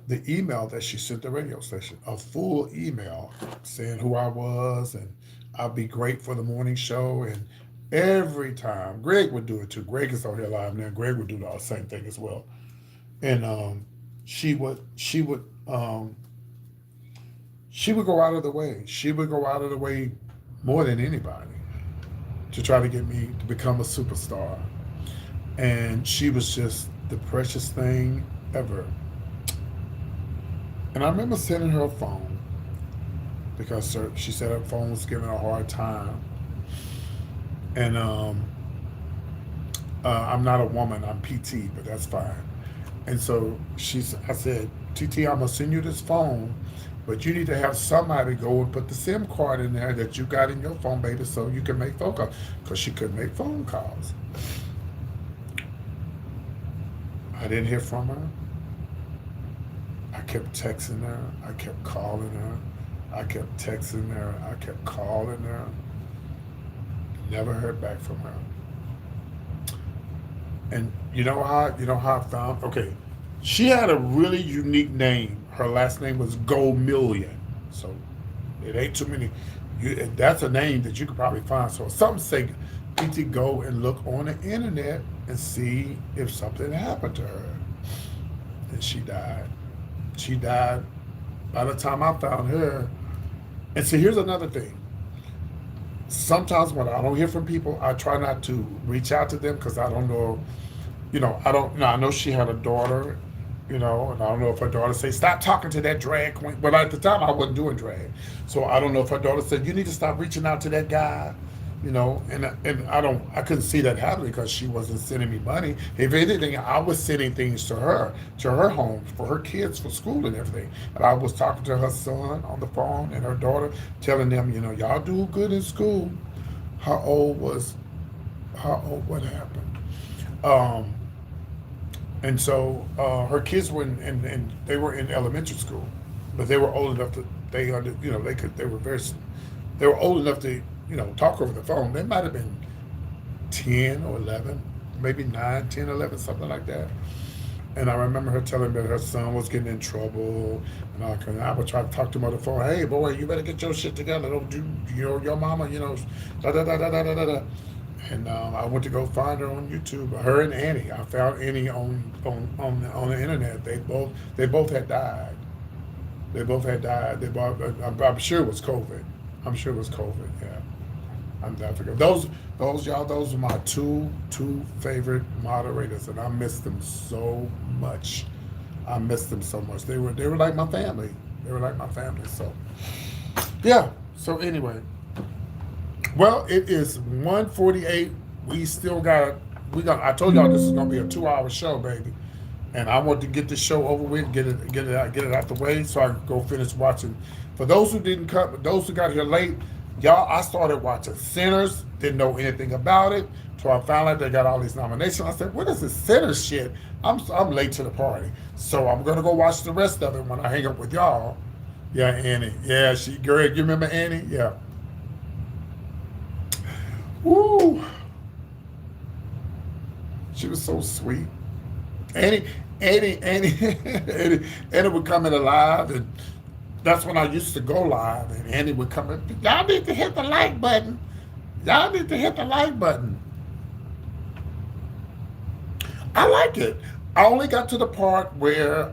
the email that she sent the radio station, a full email saying who I was and I'd be great for the morning show. And every time, Greg would do it too. Greg is on here live now. Greg would do the same thing as well. And um, she would go out of the way. She would go out of the way more than anybody to try to get me to become a superstar. And she was just the precious thing ever. And I remember sending her a phone because she said her phone was giving her a hard time. And I'm not a woman, I'm PT, but that's fine. And so I said, "TT, I'm gonna send you this phone, but you need to have somebody go and put the SIM card in there that you got in your phone, baby, so you can make phone calls." Because she couldn't make phone calls. I didn't hear from her. I kept texting her. I kept calling her. I kept texting her. I kept calling her. Never heard back from her. And you know how I found? Okay, she had a really unique name. Her last name was Go Million. So it ain't too many. That's a name that you could probably find. So some say, "PT, go and look on the internet and see if something happened to her." And she died. She died by the time I found her. And see, here's another thing. Sometimes when I don't hear from people, I try not to reach out to them because I don't know. I don't. I know she had a daughter. And I don't know if her daughter said, "Stop talking to that drag queen." But at the time, I wasn't doing drag, so I don't know if her daughter said, "You need to stop reaching out to that guy." And I couldn't see that happening because she wasn't sending me money. If anything, I was sending things to her home for her kids for school and everything. And I was talking to her son on the phone and her daughter, telling them, "Y'all do good in school." How old was What happened? Um, and so her kids were in they were in elementary school, but they were old enough to they were old enough to talk over the phone. They might have been 10 or 11, maybe 9, 10, 11, something like that. And I remember her telling me that her son was getting in trouble, and I would try to talk to him on the phone. Hey, boy, you better get your shit together. Don't do, your mama, da da da da da da da. And I went to go find her on YouTube. Her and Annie. I found Annie on the internet. They both had died. They both had died. I'm sure it was COVID. I'm sure it was COVID. Yeah. I forget. Those are my two favorite moderators, and I miss them so much. I miss them so much. They were like my family. They were like my family. So yeah. So anyway, well, it is 1:48. We still got. I told y'all this is gonna be a 2-hour show, baby. And I want to get this show over with, get it out the way, so I can go finish watching. For those who didn't come, those who got here late, y'all, I started watching Sinners, didn't know anything about it, so I found out they got all these nominations. I said, what is this Sinners shit? I'm late to the party, so I'm gonna go watch the rest of it when I hang up with y'all. Yeah, Annie. Yeah, Greg, you remember Annie? Yeah. Woo. She was so sweet. Annie would come in alive, and that's when I used to go live, and Annie would come in. Y'all need to hit the like button. Y'all need to hit the like button. I like it. I only got to the part where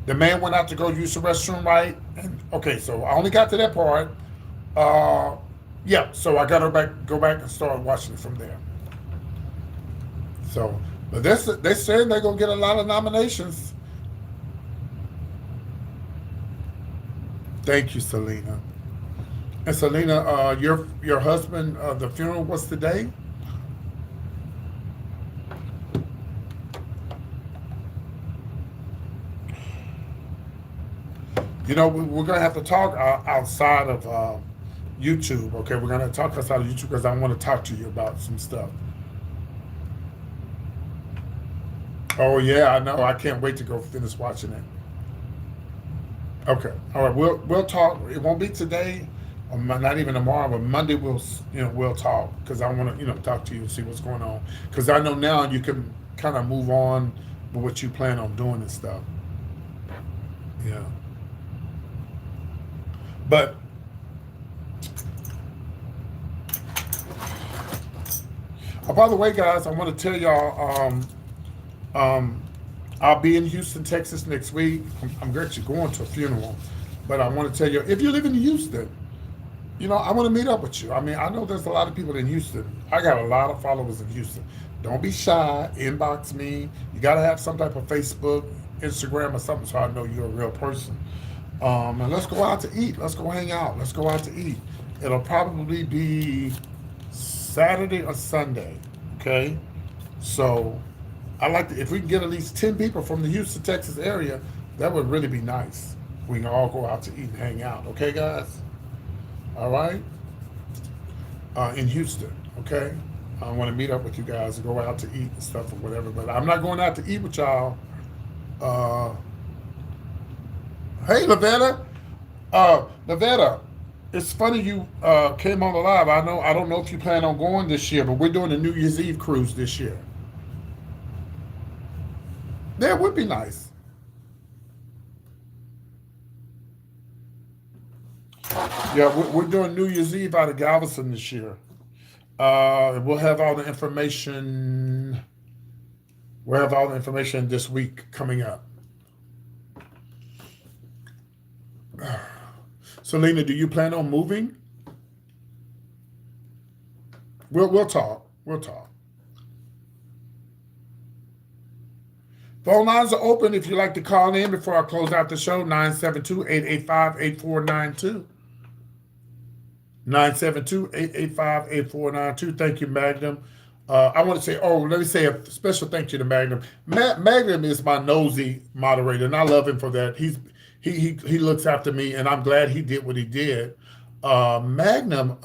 the man went out to go use the restroom, right? And okay, so I only got to that part. Yeah, so I gotta go back and start watching it from there. So, but they're saying they're gonna get a lot of nominations. Thank you, Selena. And Selena, your husband, the funeral was today? We're gonna have to talk outside of YouTube. Okay, we're gonna talk outside of YouTube because I want to talk to you about some stuff. Oh yeah, I know. I can't wait to go finish watching it. Okay, all right. We'll talk. It won't be today, or not even tomorrow, but Monday we'll talk because I want to talk to you and see what's going on. Because I know now you can kind of move on with what you plan on doing and stuff. Yeah. But by the way, guys, I want to tell y'all. I'll be in Houston, Texas next week. I'm actually going to a funeral, but I want to tell you, if you live in Houston, I want to meet up with you. I mean, I know there's a lot of people in Houston. I got a lot of followers in Houston. Don't be shy. Inbox me. You got to have some type of Facebook, Instagram, or something so I know you're a real person. And let's go out to eat. Let's go hang out. Let's go out to eat. It'll probably be Saturday or Sunday. Okay? So I like to, if we can get at least 10 people from the Houston, Texas area, that would really be nice. We can all go out to eat and hang out. Okay, guys? All right? In Houston. Okay? I want to meet up with you guys and go out to eat and stuff or whatever. But I'm not going out to eat with y'all. Hey, Lavetta. Lavetta, it's funny you came on the live. I don't know if you plan on going this year, but we're doing a New Year's Eve cruise this year. That would be nice. Yeah, we're doing New Year's Eve out of Galveston this year. We'll have all the information. We'll have all the information this week coming up. Selena, do you plan on moving? We'll talk. We'll talk. Phone lines are open if you'd like to call in before I close out the show. 972-885-8492. 972-885-8492. Thank you, Magnum. I want to say, let me say a special thank you to Magnum. Magnum is my nosy moderator, and I love him for that. He looks after me, and I'm glad he did what he did. Magnum,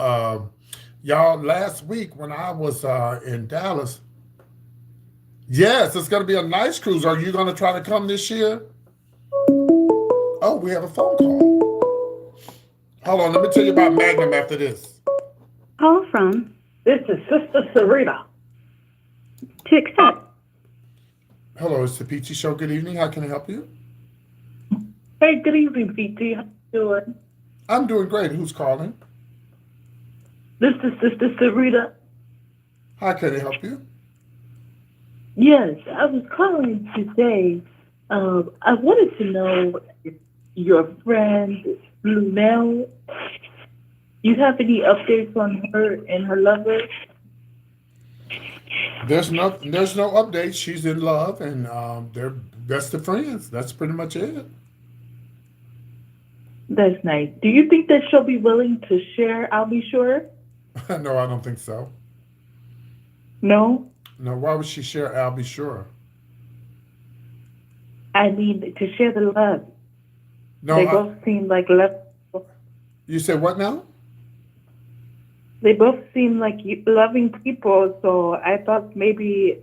y'all, last week when I was in Dallas, yes, it's going to be a nice cruise. Are you going to try to come this year? Oh, we have a phone call. Hold on, let me tell you about Magnum after this. Call from This is Sister Sarita. to accept. Hello, it's the PT Show. Good evening. How can I help you? Hey, good evening, PT. How you doing? I'm doing great. Who's calling? This is Sister Sarita. How can I help you? Yes, I was calling today. I wanted to know if your friend Lunel, you have any updates on her and her lover? There's no update. She's in love, and they're best of friends. That's pretty much it. That's nice. Do you think that she'll be willing to share? I'll be sure. No, I don't think so. No, No, why would she share? I'll be sure. I mean to share the love. No, They both seem like you said what now? They both seem like loving people, so I thought maybe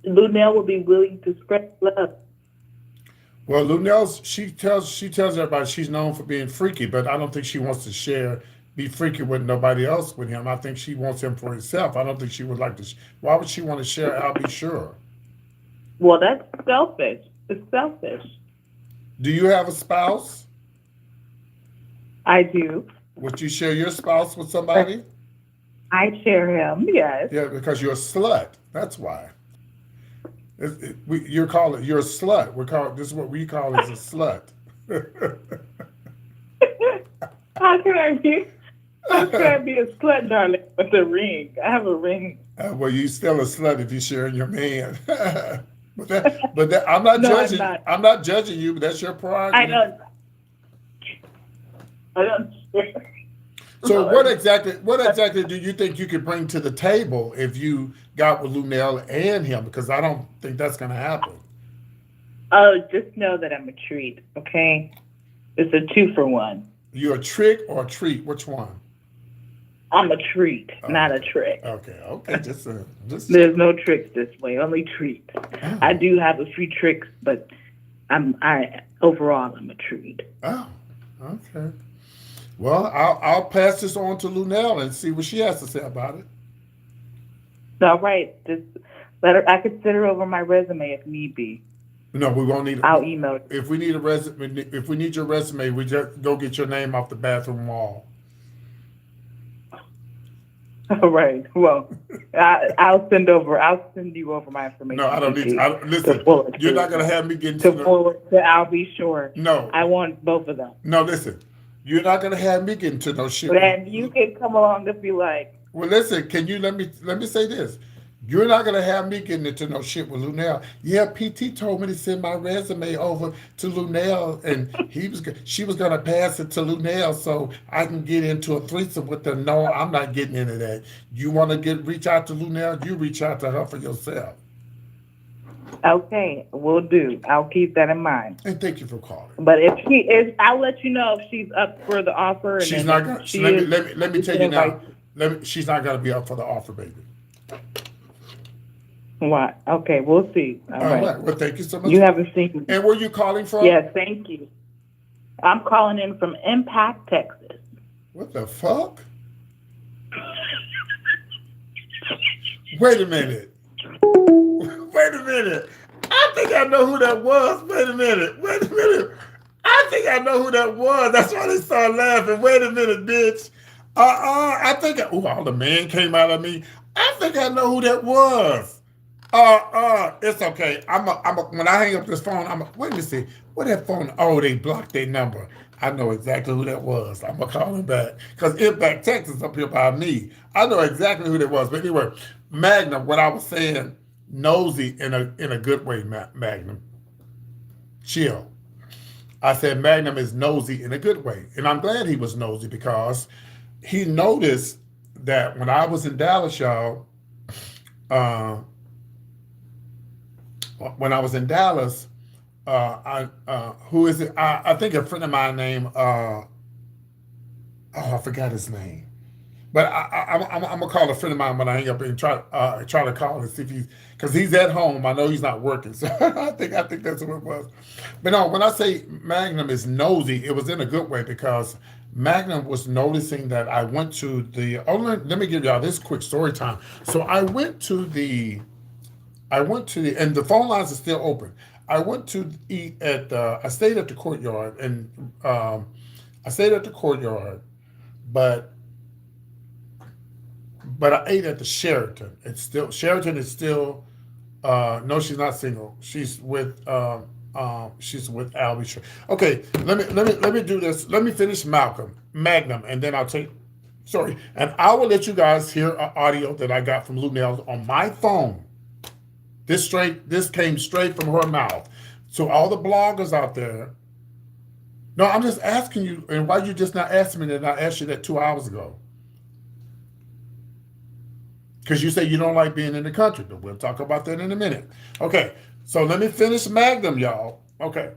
Lunel would be willing to spread love. Well, Lunel, she tells everybody she's known for being freaky, but I don't think she wants to be freaky with nobody else with him. I think she wants him for herself. I don't think she would like to. Why would she want to share? I'll be sure. Well, that's selfish. It's selfish. Do you have a spouse? I do. Would you share your spouse with somebody? I share him, yes. Yeah, because you're a slut. That's why. You're a slut. This is what we call as a slut. How can I be a slut, darling, with a ring? I have a ring. Well, you still a slut if you're sharing your man. but I'm not No, judging. I'm not. I'm not judging you, but that's your prerogative. I don't. So what exactly do you think you could bring to the table if you got with Lunel and him? Because I don't think that's going to happen. Oh, just know that I'm a treat, okay? It's a 2-for-1. You're a trick or a treat? Which one? I'm a treat, not a trick. Okay. Just There's no tricks this way, only treats. Oh. I do have a few tricks, but overall I'm a treat. Oh, okay. Well, I'll pass this on to Lunel and see what she has to say about it. All right, just let her. I could send her over my resume if need be. No, we won't need it. I'll email it. If we need your resume, we just go get your name off the bathroom wall. All right. Well, I'll send you over my information. No, I don't need to. Listen, you're not going to have me get into I'll be sure. No. I want both of them. No, listen. You're not going to have me get into no shit. And you can come along if you like. Well, listen, can you let me say this? You're not going to have me getting into no shit with Lunel. Yeah, PT told me to send my resume over to Lunel, and she was going to pass it to Lunel so I can get into a threesome with her. No, I'm not getting into that. You want to reach out to Lunel? You reach out to her for yourself. Okay, will do. I'll keep that in mind. And thank you for calling. But if she is, I'll let you know if she's up for the offer. And She's not going to. Let me tell you now. She's not going to be up for the offer, baby. What? Okay, we'll see. All right. Well, thank you so much. You haven't seen me. And where are you calling from? Yes, thank you. I'm calling in from Impact, Texas. What the fuck? Wait a minute. I think I know who that was. Wait a minute. I think I know who that was. That's why they started laughing. Wait a minute, bitch. I think all the man came out of me. I think I know who that was. It's okay. When I hang up this phone, wait a see. What that phone? Oh, they blocked their number. I know exactly who that was. I'm gonna call him back. Because Impact Texas up here by me. I know exactly who that was. But anyway, Magnum, what I was saying, nosy in a good way, Magnum. Chill. I said Magnum is nosy in a good way. And I'm glad he was nosy because he noticed that when I was in Dallas, y'all, when I was in Dallas, who is it? I think a friend of mine named Oh, I forgot his name. But I'm gonna call a friend of mine when I hang up and try to call and see if he's because he's at home. I know he's not working, so I think that's what it was. But no, when I say Magnum is nosy, it was in a good way because Magnum was noticing that I went to the. Oh, let me give y'all this quick story time. So and the phone lines are still open. I went to eat at. I stayed at the Courtyard, and I stayed at the Courtyard, but I ate at the Sheraton. It's still Sheraton is still. No, she's not single. She's with Albie. Okay, let me do this. Let me finish Magnum, and then I'll take. Sorry, and I will let you guys hear an audio that I got from Lunel on my phone. This came straight from her mouth. So all the bloggers out there. No, I'm just asking you, and why you just not asking me that? I asked you that 2 hours ago. Because you say you don't like being in the country, but we'll talk about that in a minute. Okay, so let me finish Magnum, y'all. Okay.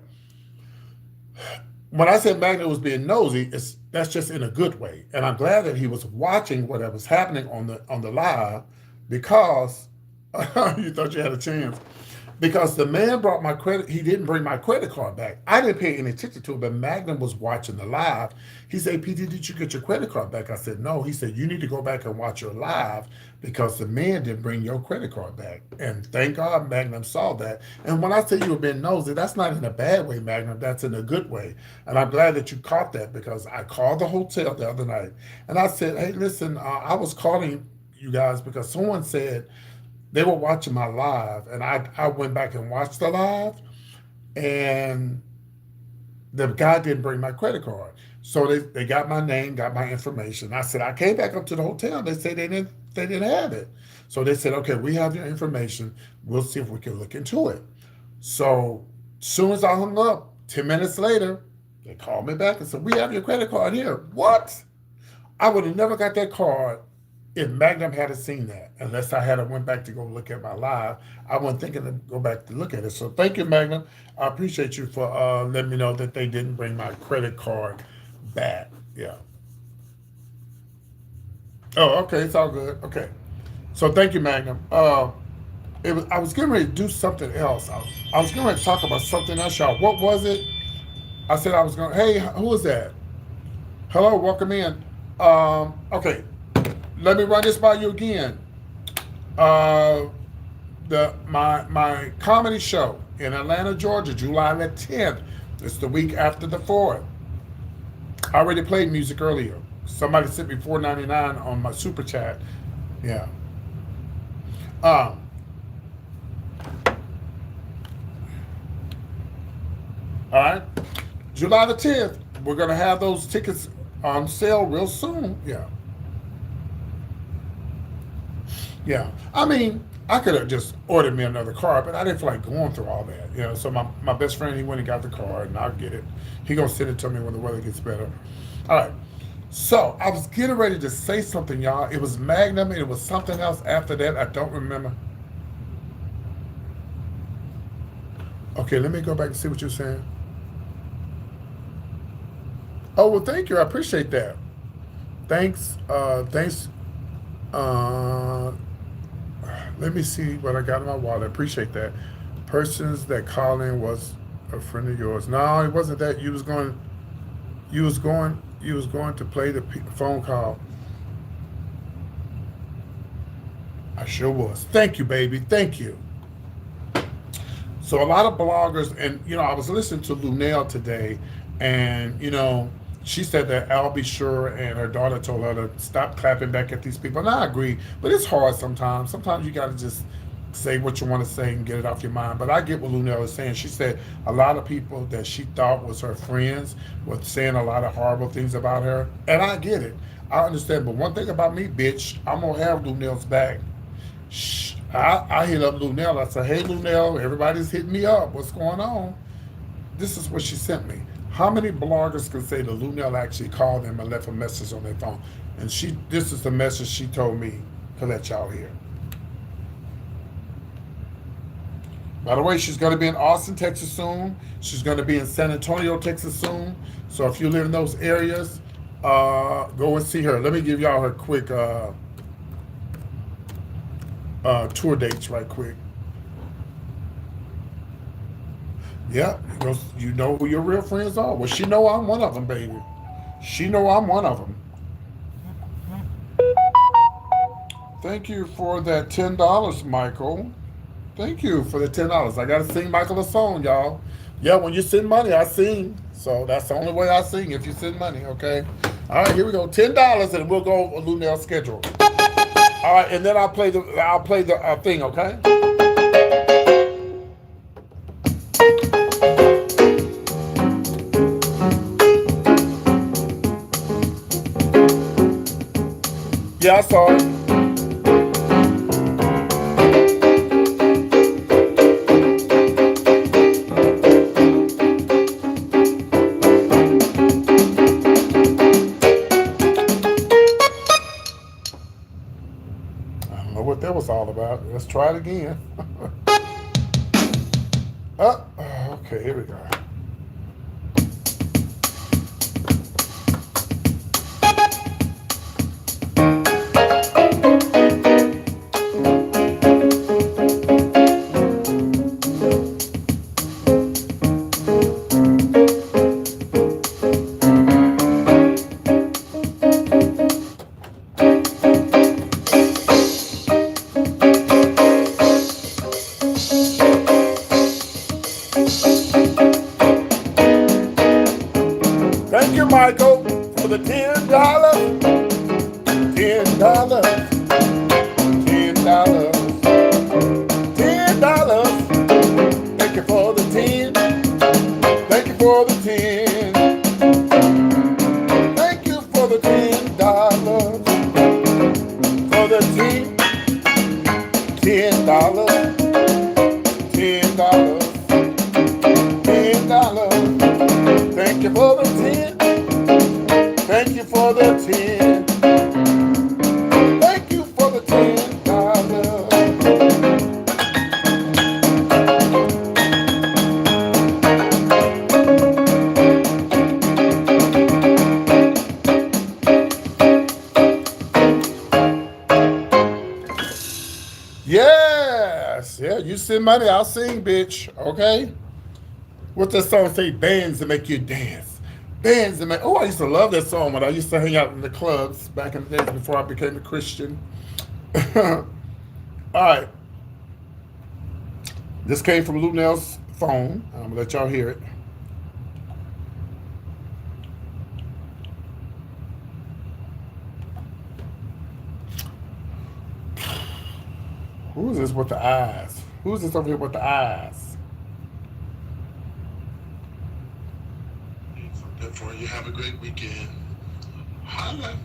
When I said Magnum was being nosy, that's just in a good way. And I'm glad that he was watching whatever was happening on the live because you thought you had a chance. Because the man brought my credit, he didn't bring my credit card back. I didn't pay any attention to it, but Magnum was watching the live. He said, PT, did you get your credit card back? I said, no. He said, you need to go back and watch your live because the man didn't bring your credit card back. And thank God Magnum saw that. And when I say you were being nosy, that's not in a bad way, Magnum. That's in a good way. And I'm glad that you caught that because I called the hotel the other night. And I said, hey, listen, I was calling you guys because someone said, they were watching my live, and I went back and watched the live, and the guy didn't bring my credit card. So they got my name, got my information. I said, I came back up to the hotel. They said they didn't have it. So they said, okay, we have your information. We'll see if we can look into it. So as soon as I hung up, 10 minutes later, they called me back and said, we have your credit card here. What? I would have never got that card if Magnum hadn't seen that, unless I had went back to go look at my live. I wasn't thinking to go back to look at it. So thank you, Magnum. I appreciate you for letting me know that they didn't bring my credit card back. Yeah. Oh, okay. It's all good. Okay. So thank you, Magnum. I was getting ready to do something else. I was getting ready to talk about something else, y'all. What was it? I said I was going, hey, who is that? Hello, welcome in. Okay. Let me run this by you again. My comedy show in Atlanta, Georgia, July the 10th. It's the week after the 4th. I already played music earlier. Somebody sent me $4.99 on my super chat. Yeah. All right. July the 10th. We're gonna have those tickets on sale real soon. Yeah. Yeah, I mean, I could have just ordered me another card, but I didn't feel like going through all that. You know, so my best friend, he went and got the card, and I'll get it. He gonna send it to me when the weather gets better. All right. So I was getting ready to say something, y'all. It was Magnum, and it was something else after that. I don't remember. Okay, let me go back and see what you're saying. Oh well, thank you. I appreciate that. Thanks. Thanks. Let me see what I got in my wallet. I appreciate that. Persons that call in was a friend of yours. No, it wasn't that. You was going to play the phone call. I sure was. Thank you, baby. Thank you. So a lot of bloggers, and I was listening to Lunel today, and she said that Albie Sure and her daughter told her to stop clapping back at these people. And I agree, but it's hard sometimes. Sometimes you got to just say what you want to say and get it off your mind. But I get what Lunel is saying. She said a lot of people that she thought was her friends were saying a lot of horrible things about her. And I get it. I understand. But one thing about me, bitch, I'm going to have Lunel's back. Shh. I hit up Lunel. I said, hey, Lunel, everybody's hitting me up. What's going on? This is what she sent me. How many bloggers can say that Lunel actually called them and left a message on their phone? And this is the message she told me to let y'all hear. By the way, she's going to be in Austin, Texas soon. She's going to be in San Antonio, Texas soon. So if you live in those areas, Go and see her. Let me give y'all her quick tour dates right quick. Yeah, you know who your real friends are. Well, she know I'm one of them, baby. She know I'm one of them. Thank you for that $10, Michael. Thank you for the $10. I gotta sing Michael a song, y'all. Yeah, when you send money, I sing. So that's the only way I sing, if you send money, okay? All right, here we go. $10, and we'll go on Lunel's schedule. All right, and then I'll play the thing, okay? Yeah, I saw it. I don't know what that was all about. Let's try it again. Okay, here we go. Thank you, Michael, for the $10. $10. $10. $10. Thank you for the 10. Thank you for the 10. Thank you for the $10. For the 10. $10. $10. $10. Thank you for the 10. Thank you for the 10. Thank you for the $10. Yes, yeah, you send money, I'll sing, bitch. Okay. What's that song say? Bands that make you dance. Bands that make. Oh, I used to love that song when I used to hang out in the clubs back in the days before I became a Christian. All right. This came from Lunel's phone. I'm gonna let y'all hear it. Who's this with the eyes? Who's this over here with the eyes? For you have a great weekend. Holla.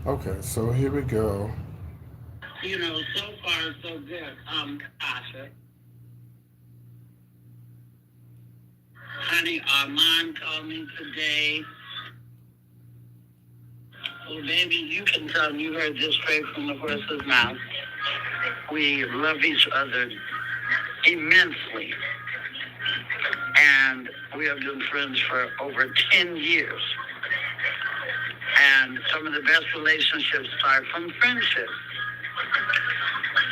Okay, so here we go. You know, so far so good. Tasha. Honey, Armand called me today. Well, baby, you can tell you heard this straight from the horse's mouth. We love each other immensely. And we have been friends for over 10 years. And some of the best relationships start from friendship.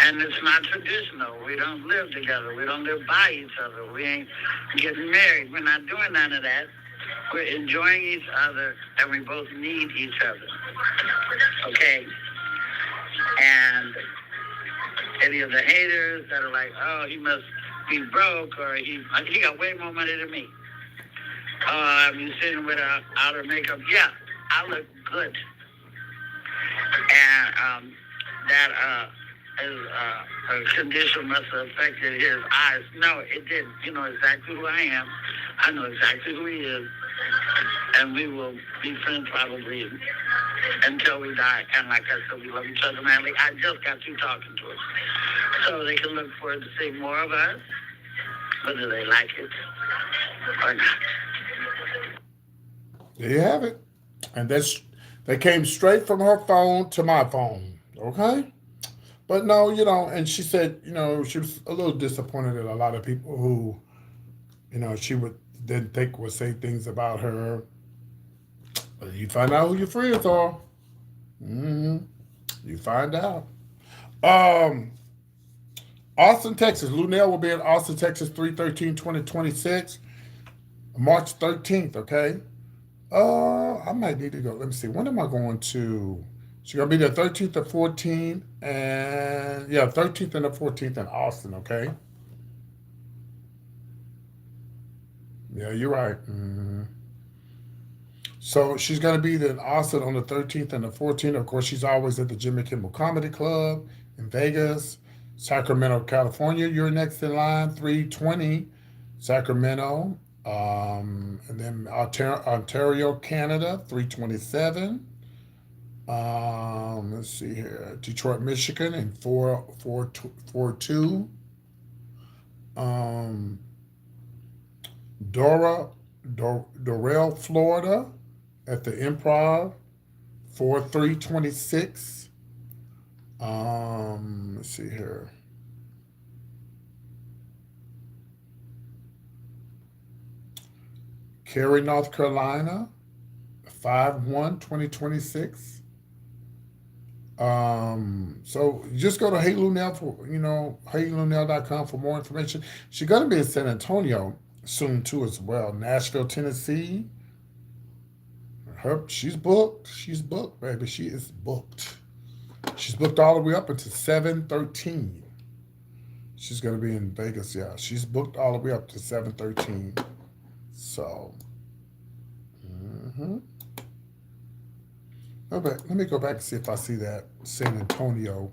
And it's not traditional. We don't live together. We don't live by each other. We ain't getting married. We're not doing none of that. We're enjoying each other, and we both need each other. Okay? And any of the haters that are like, oh, he must be broke, or he got way more money than me. I'm sitting without her makeup. Yeah, I look good. And that a condition must have affected his eyes. No, it didn't. You know exactly who I am. I know exactly who he is. And we will be friends probably until we die. And like I said, we love each other madly. I just got through talking to us. So they can look forward to seeing more of us, whether they like it or not. There you have it. And they came straight from her phone to my phone. Okay? But no, you know, and she said, you know, she was a little disappointed at a lot of people who, you know, she didn't think would say things about her. You find out who your friends are. Mm-hmm. You find out. Um, Austin, Texas. Lunel will be in Austin, Texas, 3/13/2026, March 13th. Okay. I might need to go. Let me see. When am I going to? She's gonna be the 13th and 14th, and yeah, 13th and the 14th in Austin. Okay. Yeah, you're right. So she's gonna be in Austin on the 13th and the 14th. Of course, she's always at the Jimmy Kimmel Comedy Club in Vegas, Sacramento, California. You're next in line, 320, Sacramento, and then Ontario, Canada, 327. Let's see here. Detroit, Michigan, and 442. Um, Doral, Florida, at the Improv, 4326. Let's see here. Cary, North Carolina, 5/1/2026. So just go to Hey Lunel for heylunel.com for more information. She's gonna be in San Antonio soon too as well. Nashville, Tennessee. She's booked. She's booked, baby. She is booked. She's booked all the way up until 7/13. She's gonna be in Vegas. Yeah, she's booked all the way up to 7/13. So, okay, let me go back and see if I see that San Antonio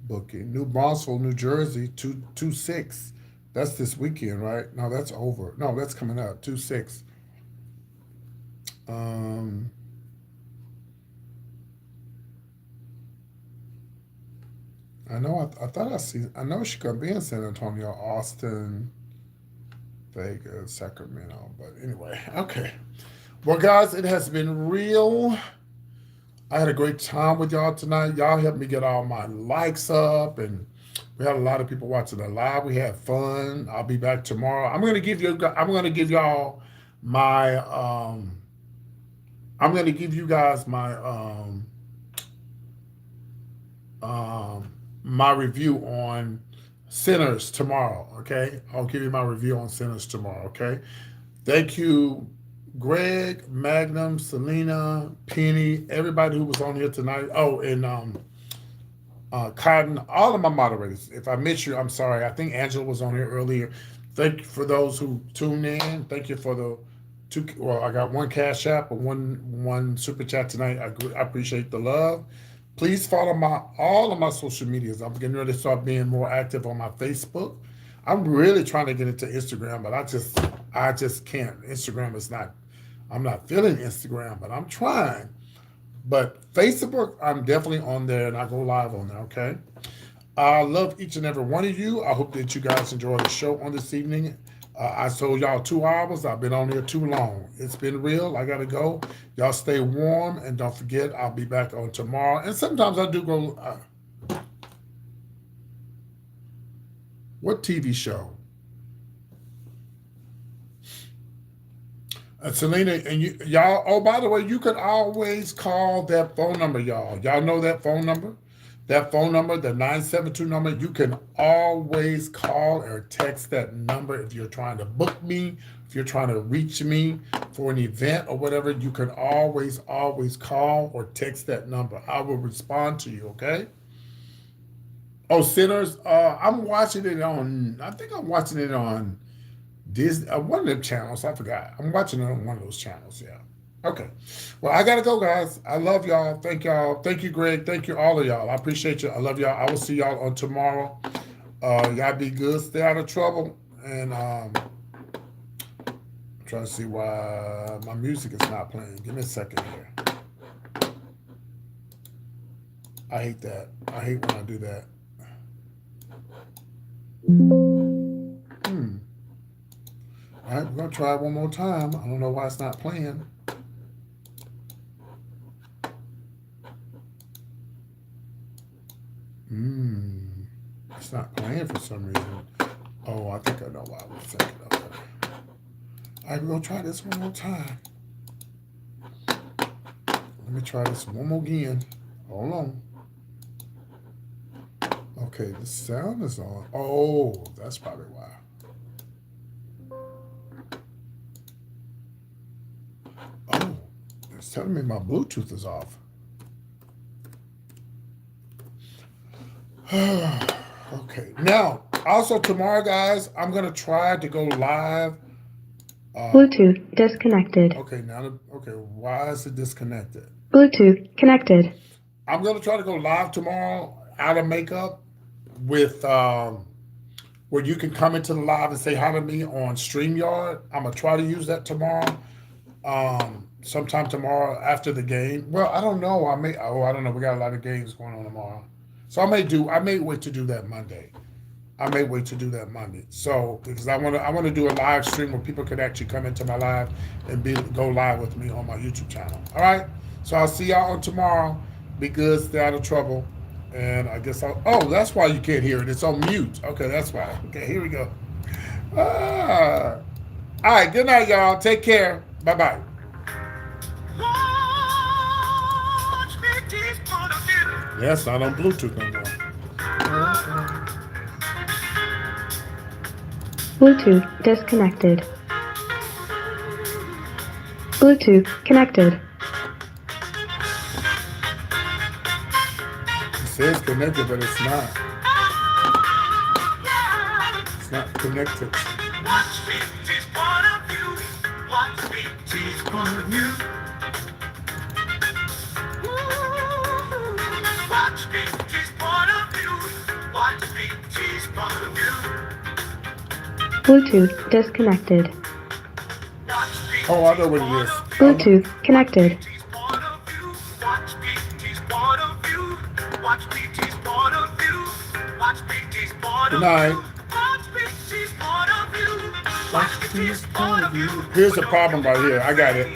booking. New Braunfels, New Jersey, 2/6. That's this weekend, right? No, that's over. No, that's coming up. 2/6. I know. I thought I see. I know she's gonna be in San Antonio, Austin, Vegas, Sacramento. But anyway, okay. Well, guys, it has been real. I had a great time with y'all tonight. Y'all helped me get all my likes up, and we had a lot of people watching the live. We had fun. I'll be back tomorrow. I'm gonna give y'all my. I'm gonna give you guys my my review on Sinners tomorrow. Okay, I'll give you my review on Sinners tomorrow. Okay, thank you, Greg, Magnum, Selena, Penny, everybody who was on here tonight. Oh, and Cotton, all of my moderators. If I missed you, I'm sorry. I think Angela was on here earlier. Thank you for those who tuned in. Thank you for the two. Well, I got one Cash App and one Super Chat tonight. I appreciate the love. Please follow all of my social medias. I'm getting ready to start being more active on my Facebook. I'm really trying to get into Instagram, but I just can't. Instagram is not. I'm not feeling Instagram, but I'm trying. But Facebook, I'm definitely on there, and I go live on there. Okay. I love each and every one of you. I hope that you guys enjoy the show on this evening. I told y'all 2 hours. I've been on here too long. It's been real. I got to go. Y'all stay warm, and don't forget, I'll be back on tomorrow. And sometimes I do go. What TV show? Selena, and y'all. Oh, by the way, you can always call that phone number, y'all. Y'all know that phone number? That phone number, the 972 number, you can always call or text that number if you're trying to book me, if you're trying to reach me for an event or whatever. You can always call or text that number. I will respond to you, okay? Oh, Sinners, I'm watching it on, I think I'm watching it on Disney, one of them channels. I forgot. I'm watching it on one of those channels, yeah. Okay. Well, I got to go, guys. I love y'all. Thank y'all. Thank you, Greg. Thank you, all of y'all. I appreciate you. I love y'all. I will see y'all on tomorrow. Y'all be good. Stay out of trouble. And I'm trying to see why my music is not playing. Give me a second here. I hate that. I hate when I do that. All right, we're going to try it one more time. I don't know why it's not playing. It's not playing for some reason. Oh, I think I know why I was thinking of that. All right, we're going to try this one more time. me try this one more again. Hold on. Okay, the sound is on. Oh, that's probably why. Oh, it's telling me my Bluetooth is off. Okay, now, also tomorrow, guys, I'm going to try to go live. Bluetooth disconnected. Okay, now, okay, why is it disconnected? Bluetooth connected. I'm going to try to go live tomorrow out of makeup with where you can come into the live and say hi to me on StreamYard. I'm going to try to use that tomorrow. Sometime tomorrow after the game. Well, I don't know. I don't know. We got a lot of games going on tomorrow. So I may wait to do that Monday. So because I want to do a live stream where people could actually come into my live and go live with me on my YouTube channel. All right. So I'll see y'all on tomorrow. Be good, stay out of trouble. And I guess that's why you can't hear it. It's on mute. Okay, that's why. Okay, here we go. All right, good night, y'all. Take care. Bye-bye. Yes, not on Bluetooth no more. Bluetooth disconnected. Bluetooth connected. It says connected, but it's not. It's not connected. Watch PT's point of view. Watch PT's point of view. Watch PT's point of view. Watch PT's point of view. Bluetooth disconnected. Oh, I know what it is. Bluetooth connected. Watch PT's point of view. Watch PT's point of view. Watch PT's point Good of night. view. Watch PT's point of view. Watch PT's point of view. Here's the problem right here. I got it.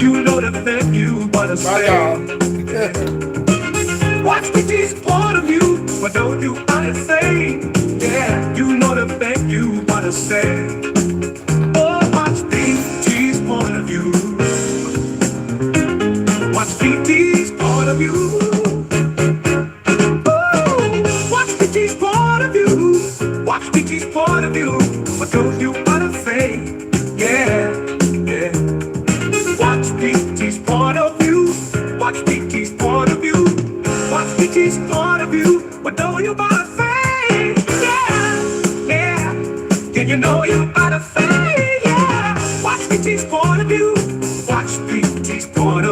You know the thing you wanna Bye, say. y'all. Watch PT's point of view. What don't you wanna say? Yeah, you know the thing you wanna say. Oh, watch PT's point of view. Watch PT's point of view. Oh, watch PT's point of view. Watch PT's point of view. What don't you wanna say? Yeah, yeah. Watch PT's point of view. Watch PT's point of view. Watch PT's point of view. What do you wanna say? Yeah, yeah. Can you know you wanna say? Yeah. Watch PT's point of view. Watch PT's point of view.